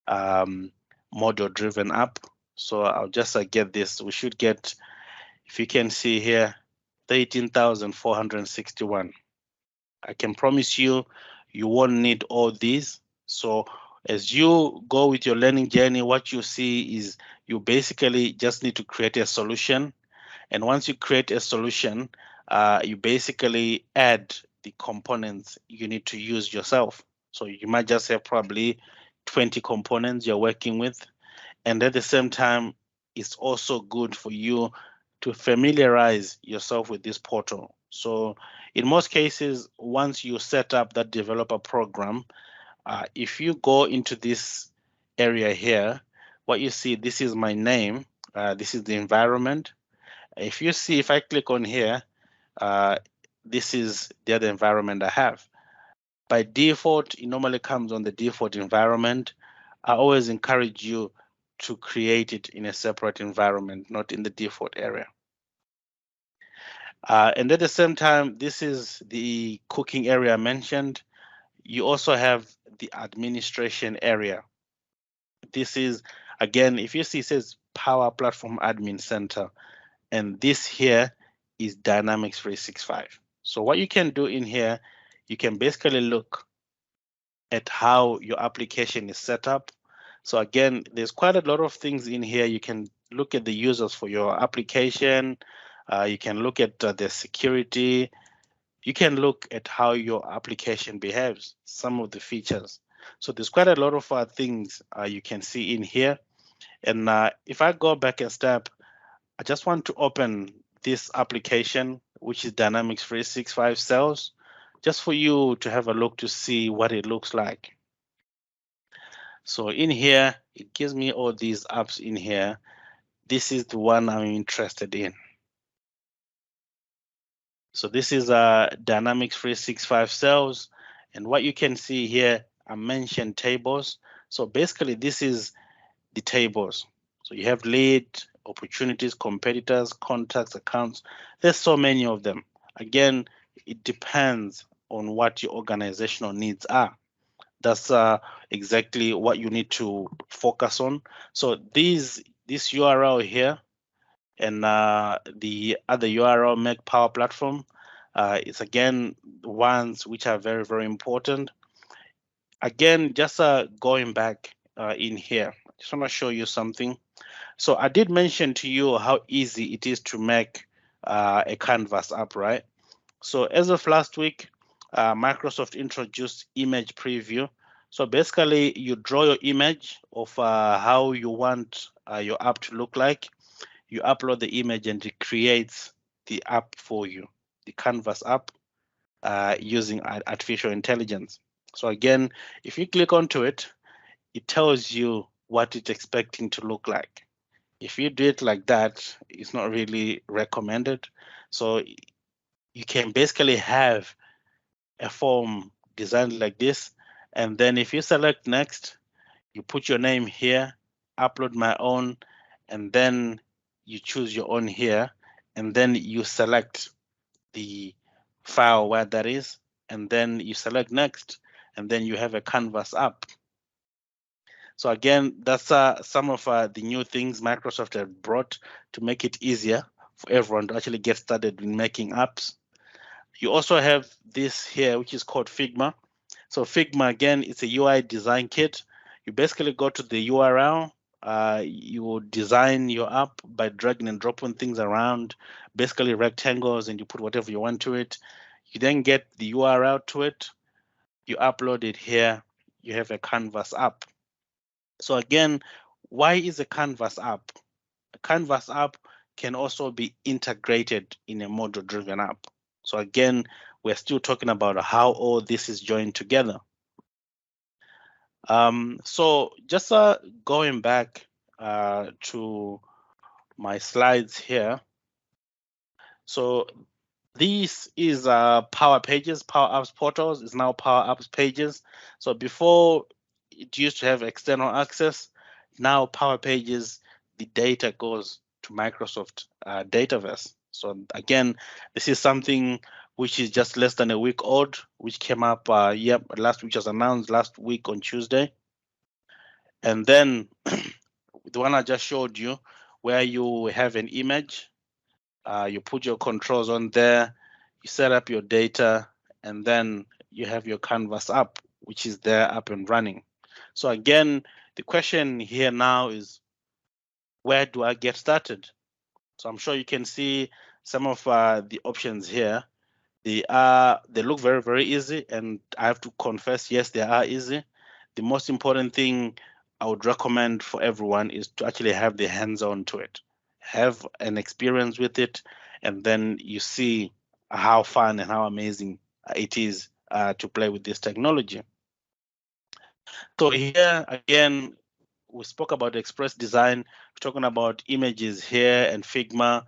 model-driven app. So I'll just get this. We should get, if you can see here, 13,461. I can promise you, you won't need all these. So as you go with your learning journey, what you see is you basically just need to create a solution. And once you create a solution, you basically add the components you need to use yourself. So you might just have probably 20 components you're working with. And at the same time, it's also good for you to familiarize yourself with this portal. So in most cases, once you set up that developer program, if you go into this area here, what you see, this is my name, this is the environment. If you see, if I click on here, this is the other environment I have. By default, it normally comes on the default environment. I always encourage you to create it in a separate environment, not in the default area. And at the same time, this is the cooking area mentioned. You also have the administration area. This is, again, if you see, it says Power Platform Admin Center, and this here is Dynamics 365. So what you can do in here, you can basically look at how your application is set up. So again, there's quite a lot of things in here. You can look at the users for your application. You can look at the security. You can look at how your application behaves, some of the features. So there's quite a lot of things you can see in here. And if I go back a step, I just want to open this application, which is Dynamics 365 Sales, just for you to have a look to see what it looks like. So in here, it gives me all these apps in here. This is the one I'm interested in. So this is Dynamics 365 Sales. And what you can see here, I mentioned tables. So basically, this is the tables. So you have lead, opportunities, competitors, contacts, accounts. There's so many of them. Again, it depends on what your organizational needs are. That's exactly what you need to focus on. So this URL here and the other URL, Make Power Platform, is again ones which are very, very important. Again, just going back in here, I just want to show you something. So I did mention to you how easy it is to make a Canvas app, right? So as of last week, Microsoft introduced image preview. So basically, you draw your image of how you want your app to look like. You upload the image and it creates the app for you, the Canvas app, using artificial intelligence. So again, if you click onto it, it tells you what it's expecting to look like. If you do it like that, it's not really recommended. So you can basically have a form designed like this. And then if you select next, you put your name here, upload my own, and then you choose your own here, and then you select the file where that is, and then you select next, and then you have a Canvas app. So again, that's some of the new things Microsoft have brought to make it easier for everyone to actually get started in making apps. You also have this here, which is called Figma. So Figma, again, it's a UI design kit. You basically go to the URL, you design your app by dragging and dropping things around, basically rectangles, and you put whatever you want to it. You then get the URL to it, you upload it here, you have a Canvas app. So again, why is a Canvas app? A Canvas app can also be integrated in a model-driven app. So again, we're still talking about how all this is joined together. So just going back to my slides here. So this is Power Pages, Power Apps Portals is now Power Apps Pages. So before it used to have external access, now Power Pages, the data goes to Microsoft Dataverse. So again, this is something which is just less than a week old, which came up, which was announced last week on Tuesday. And then the one I just showed you, where you have an image, you put your controls on there, you set up your data, and then you have your Canvas app, which is there up and running. So again, the question here now is, where do I get started? So I'm sure you can see some of the options here. They look very, very easy, and I have to confess, yes, they are easy. The most important thing I would recommend for everyone is to actually have the hands-on to it, have an experience with it, and then you see how fun and how amazing it is to play with this technology. So here again, we spoke about Express Design. We're talking about images here and Figma.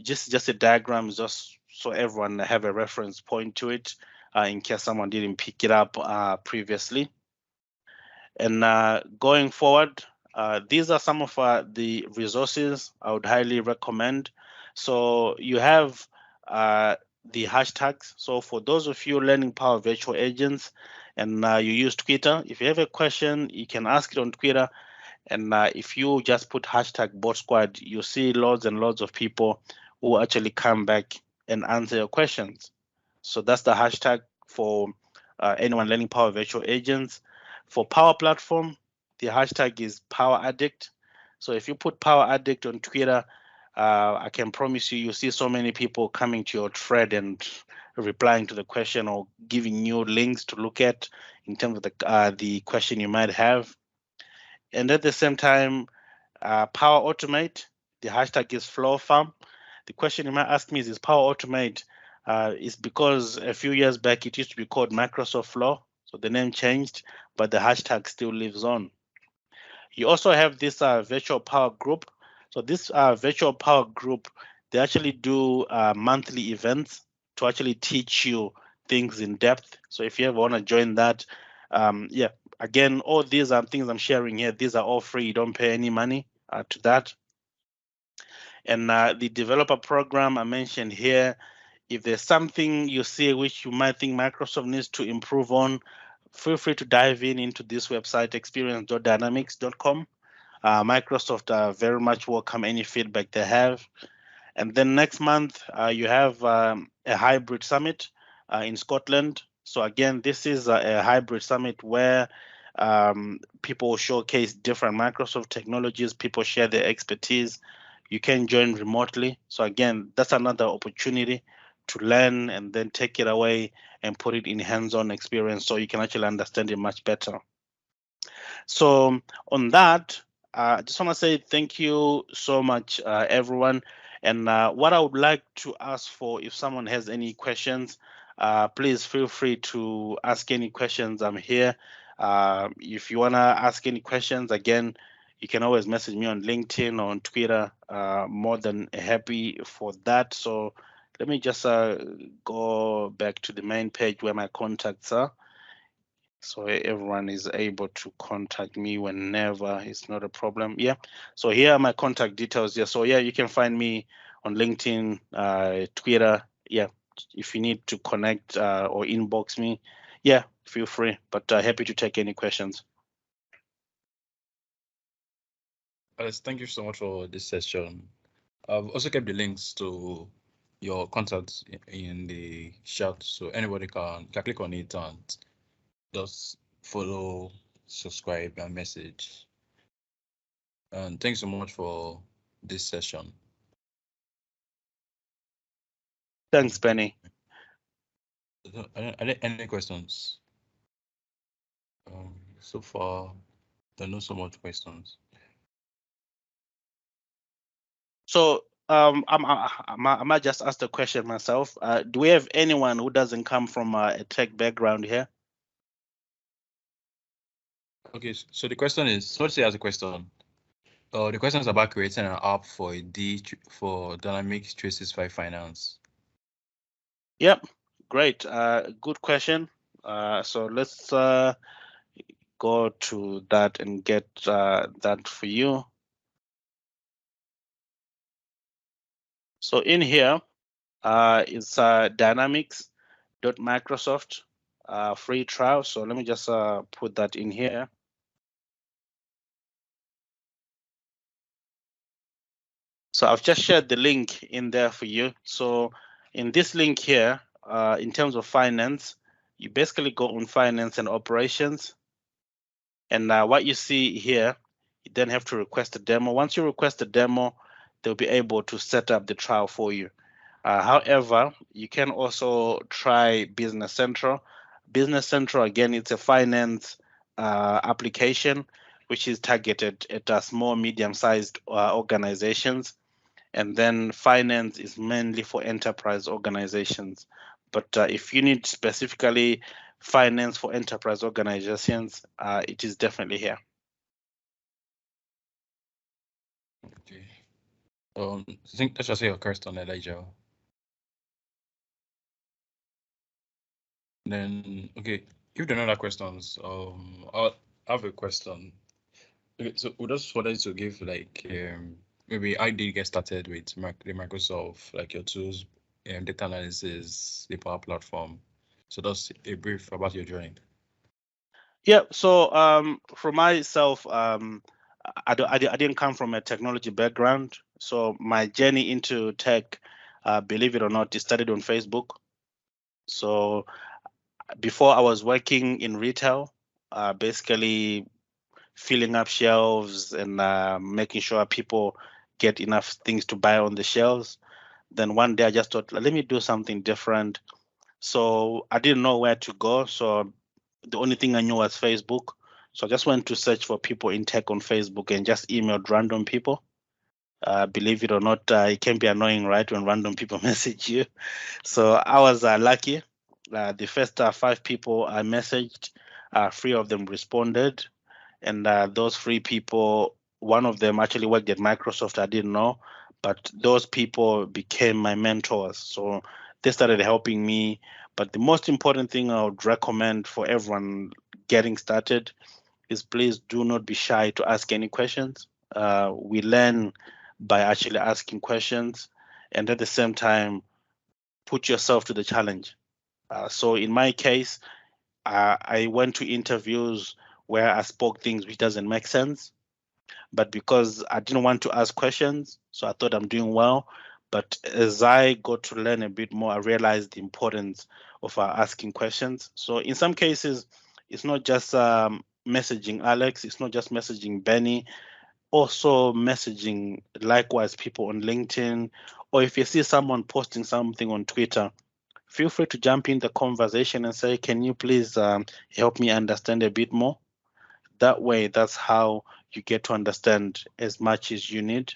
Just a diagram, just so everyone have a reference point to it, in case someone didn't pick it up previously. And going forward, these are some of the resources I would highly recommend. So you have the hashtags. So for those of you learning Power Virtual Agents and you use Twitter, if you have a question, you can ask it on Twitter. And if you just put hashtag bot squad, you see loads and loads of people who actually come back and answer your questions. So that's the hashtag for anyone learning Power Virtual Agents. For Power Platform, the hashtag is Power Addict. So if you put Power Addict on Twitter, I can promise you, you'll see so many people coming to your thread and replying to the question or giving you links to look at in terms of the question you might have. And at the same time, Power Automate, the hashtag is Flow Farm. The question you might ask me is Power Automate? Is because a few years back it used to be called Microsoft Flow, so the name changed, but the hashtag still lives on. You also have this virtual power group. So this virtual power group, they actually do monthly events to actually teach you things in depth. So if you ever want to join that, yeah, again, all these are things I'm sharing here. These are all free. You don't pay any money to that. And the developer program I mentioned here, if there's something you see which you might think Microsoft needs to improve on, feel free to dive into this website, experience.dynamics.com. Microsoft very much welcome any feedback they have. And then next month, you have a hybrid summit in Scotland. So again, this is a hybrid summit where people showcase different Microsoft technologies, people share their expertise. You can join remotely. So again, that's another opportunity to learn and then take it away and put it in hands-on experience so you can actually understand it much better. So on that, I just want to say thank you so much, everyone. And what I would like to ask for, if someone has any questions, please feel free to ask any questions. I'm here. If you want to ask any questions, again, you can always message me on LinkedIn or on Twitter. More than happy for that. So let me just go back to the main page where my contacts are. So everyone is able to contact me whenever. It's not a problem. Yeah. So here are my contact details. Yeah. So yeah, you can find me on LinkedIn, Twitter. Yeah. If you need to connect or inbox me, yeah, feel free. But happy to take any questions. Alex, thank you so much for this session. I've also kept the links to your contacts in the chat, so anybody can click on it and just follow, subscribe, and message. And thanks so much for this session. Thanks, Benny. Are there any questions? So far, there are not so much questions. So I might just ask the question myself. Do we have anyone who doesn't come from a tech background here? Okay, so the question is, somebody has a question. The question is about creating an app for for Dynamics 365 Finance. Yep, great. Good question. So let's go to that and get that for you. So in here is Dynamics.Microsoft free trial. So let me just put that in here. So I've just shared the link in there for you. So in this link here, in terms of finance, you basically go on finance and operations. And what you see here, you then have to request a demo. Once you request a demo, they'll be able to set up the trial for you. However, you can also try Business Central. Business Central, again, it's a finance application which is targeted at small, medium-sized organizations. And then finance is mainly for enterprise organizations. But if you need specifically finance for enterprise organizations, it is definitely here. Okay. I think let's just say your question, Elijah. Then okay, if there are no other questions, I'll have a question. Okay, so we just wanted to give like maybe I did get started with the Microsoft, like your tools, data analysis, the Power Platform. So that's a brief about your journey. Yeah. So for myself, I didn't come from a technology background. So my journey into tech, believe it or not, it started on Facebook. So before I was working in retail, basically filling up shelves and making sure people get enough things to buy on the shelves. Then one day I just thought, let me do something different. So I didn't know where to go. So the only thing I knew was Facebook. So I just went to search for people in tech on Facebook and just emailed random people. Believe it or not, it can be annoying, right, when random people message you. So I was lucky. The first 5 people I messaged, 3 of them responded. And those 3 people, one of them actually worked at Microsoft. I didn't know, but those people became my mentors. So they started helping me. But the most important thing I would recommend for everyone getting started is please do not be shy to ask any questions. We learn by actually asking questions, and at the same time, put yourself to the challenge. So in my case, I went to interviews where I spoke things which doesn't make sense, but because I didn't want to ask questions, so I thought I'm doing well. But as I got to learn a bit more, I realized the importance of asking questions. So in some cases, it's not just messaging Alex, it's not just messaging Benny, also messaging likewise people on LinkedIn, or if you see someone posting something on Twitter, feel free to jump in the conversation and say, can you please help me understand a bit more? That way, that's how you get to understand as much as you need.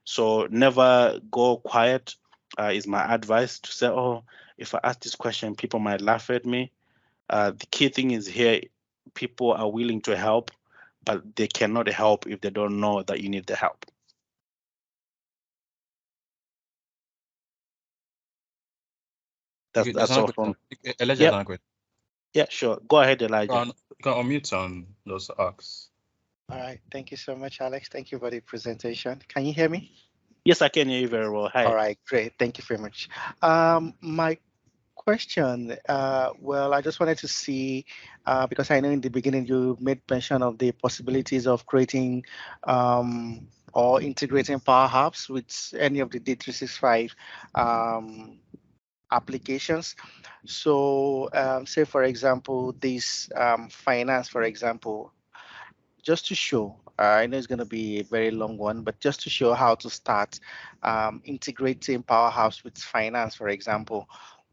So never go quiet is my advice, to say, oh, if I ask this question, people might laugh at me. The key thing is here, people are willing to help, but they cannot help if they don't know that you need the help. That's all from. Elijah, yep. Question. Yeah, sure. Go ahead, Elijah. You can unmute and just ask. All right. Thank you so much, Alex. Thank you for the presentation. Can you hear me? Yes, I can hear you very well. Hi. All right, great. Thank you very much. My question, well, I just wanted to see, because I know in the beginning you made mention of the possibilities of creating or integrating Powerhouse with any of the D365 applications. So say, for example, this finance, for example, just to show, I know it's going to be a very long one, but just to show how to start integrating Powerhouse with finance, for example,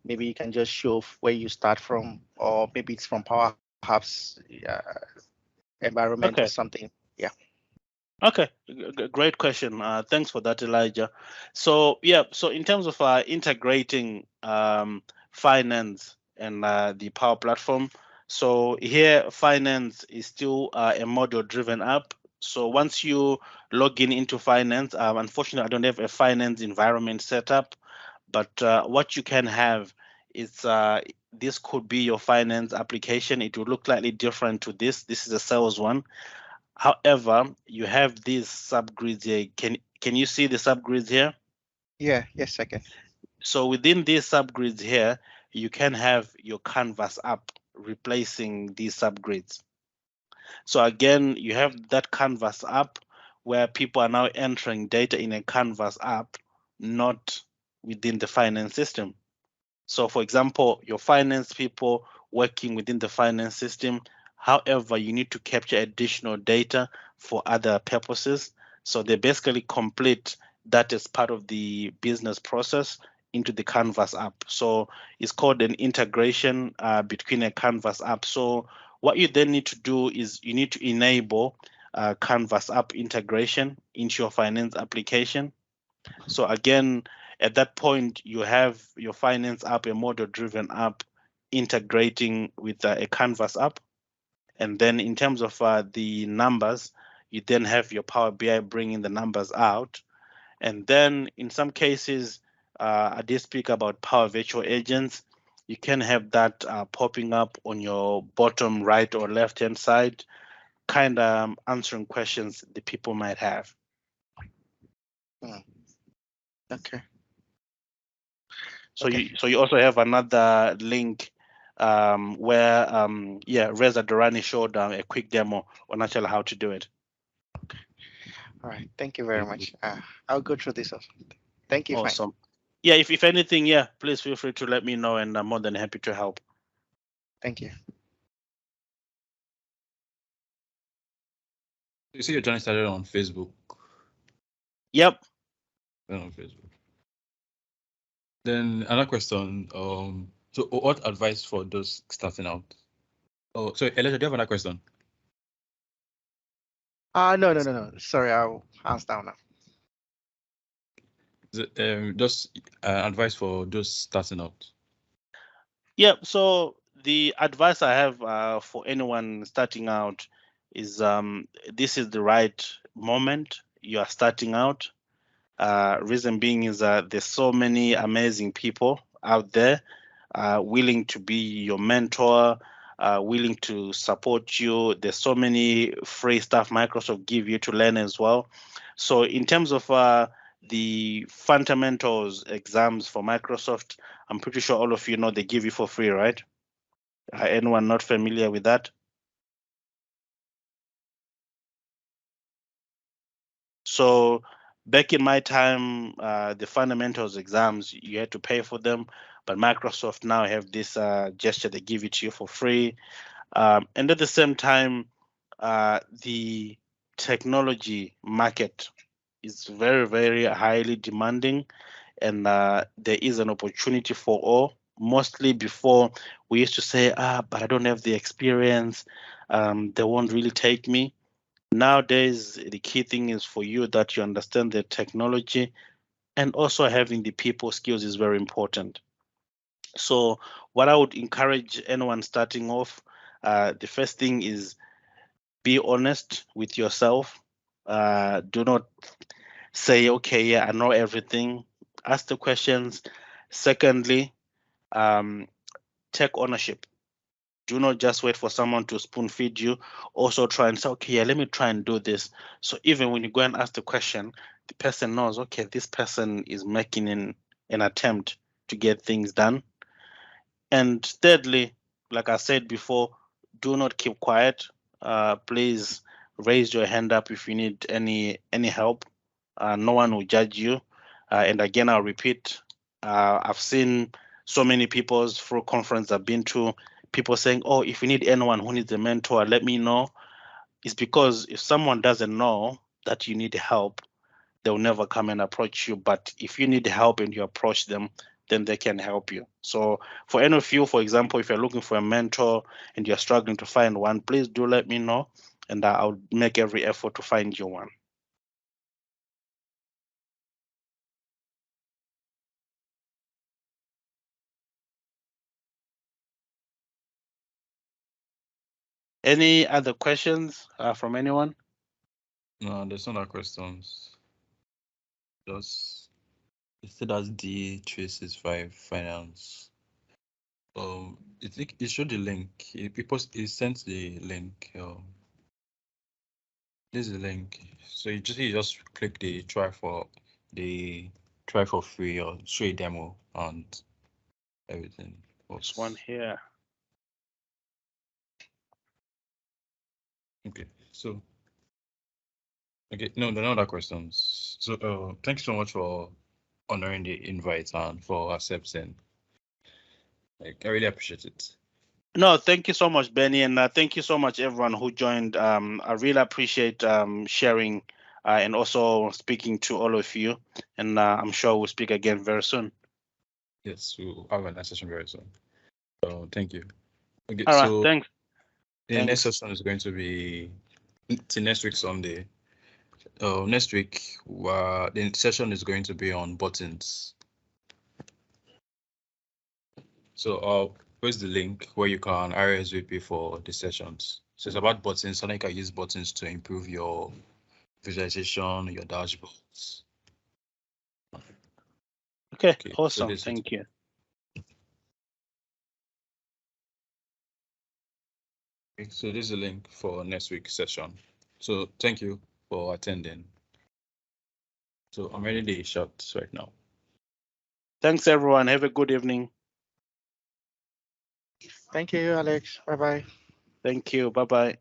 maybe you can just show where you start from, or maybe it's from Powerhouse environment or something. Yeah. Okay, great question. Thanks for that, Elijah. So yeah, so in terms of integrating finance and the Power Platform, so here finance is still a model-driven app. So once you log in into finance, unfortunately, I don't have a finance environment set up, but what you can have is this could be your finance application. It will look slightly different to this. This is a sales one. However, you have these subgrids here. Can you see the subgrids here? Yeah, yes, I can. So within these subgrids here, you can have your Canvas app replacing these subgrids. So again, you have that Canvas app where people are now entering data in a Canvas app, not within the finance system. So for example, your finance people working within the finance system. However, you need to capture additional data for other purposes. So they basically complete that as part of the business process into the Canvas app. So it's called an integration between a Canvas app. So what you then need to do is you need to enable Canvas app integration into your finance application. So again, at that point, you have your finance app, a model-driven app, integrating with a Canvas app. And then in terms of the numbers, you then have your Power BI bringing the numbers out. And then in some cases, I did speak about Power Virtual Agents. You can have that popping up on your bottom right or left-hand side, kind of answering questions the people might have. Okay. So Okay. you also have another link where Reza Durrani showed a quick demo on actually how to do it. All right. Thank you very much. I'll go through this also. Thank you. Fine. Awesome. Yeah, if anything, yeah, please feel free to let me know, and I'm more than happy to help. Thank you. You see your journey started on Facebook. Yep. On Facebook. Then another question. So what advice for those starting out? Oh, sorry, Elijah, do you have another question? No. Sorry, I'll hands down now. Just advice for those starting out. Yeah. So the advice I have for anyone starting out is this is the right moment. You are starting out. Reason being is that there's so many amazing people out there willing to be your mentor, willing to support you. There's so many free stuff Microsoft give you to learn as well. So in terms of the fundamentals exams for Microsoft, I'm pretty sure all of you know they give you for free, right? Anyone not familiar with that? So back in my time, the fundamentals exams, you had to pay for them, but Microsoft now have this gesture, they give it to you for free. And at the same time, the technology market is very, very highly demanding, and there is an opportunity for all. Mostly before, we used to say, but I don't have the experience, they won't really take me. Nowadays, the key thing is for you that you understand the technology, and also having the people skills is very important. So what I would encourage anyone starting off, the first thing is be honest with yourself. Do not say, okay, yeah, I know everything. Ask the questions. Secondly, take ownership. Do not just wait for someone to spoon feed you. Also try and say, okay, yeah, let me try and do this. So even when you go and ask the question, the person knows, okay, this person is making an attempt to get things done. And thirdly, like I said before, do not keep quiet. Please raise your hand up if you need any help. No one will judge you. And again, I'll repeat, I've seen so many people through conference I've been to, people saying, oh, if you need anyone who needs a mentor, let me know. It's because if someone doesn't know that you need help, they'll never come and approach you. But if you need help and you approach them, then they can help you. So for any of you, for example, if you're looking for a mentor and you're struggling to find one, please do let me know, and I'll make every effort to find you one. Any other questions from anyone? No, there's no other questions. Just it said as D365 finance. It showed the link. It sent the link. This is the link. So you just click the try for free or show a demo and everything. This one here. Okay, so no other questions. So thanks so much for honoring the invite and for accepting. Like, I really appreciate it. No, thank you so much, Benny, and thank you so much, everyone who joined. I really appreciate sharing and also speaking to all of you, and I'm sure we'll speak again very soon. Yes, we'll have a nice session very soon. So thank you. Okay, All right, so thanks. the next session is going to be till next week Sunday. Next week, the session is going to be on buttons. So I'll post the link where you can RSVP for the sessions. So it's about buttons. So you can use buttons to improve your visualization, your dashboards. Okay, awesome. Thank you. Okay, so this is a link for next week's session. So thank you for attending. So I'm ready to shut right now. Thanks, everyone. Have a good evening. Thank you, Alex. Bye-bye. Thank you. Bye-bye.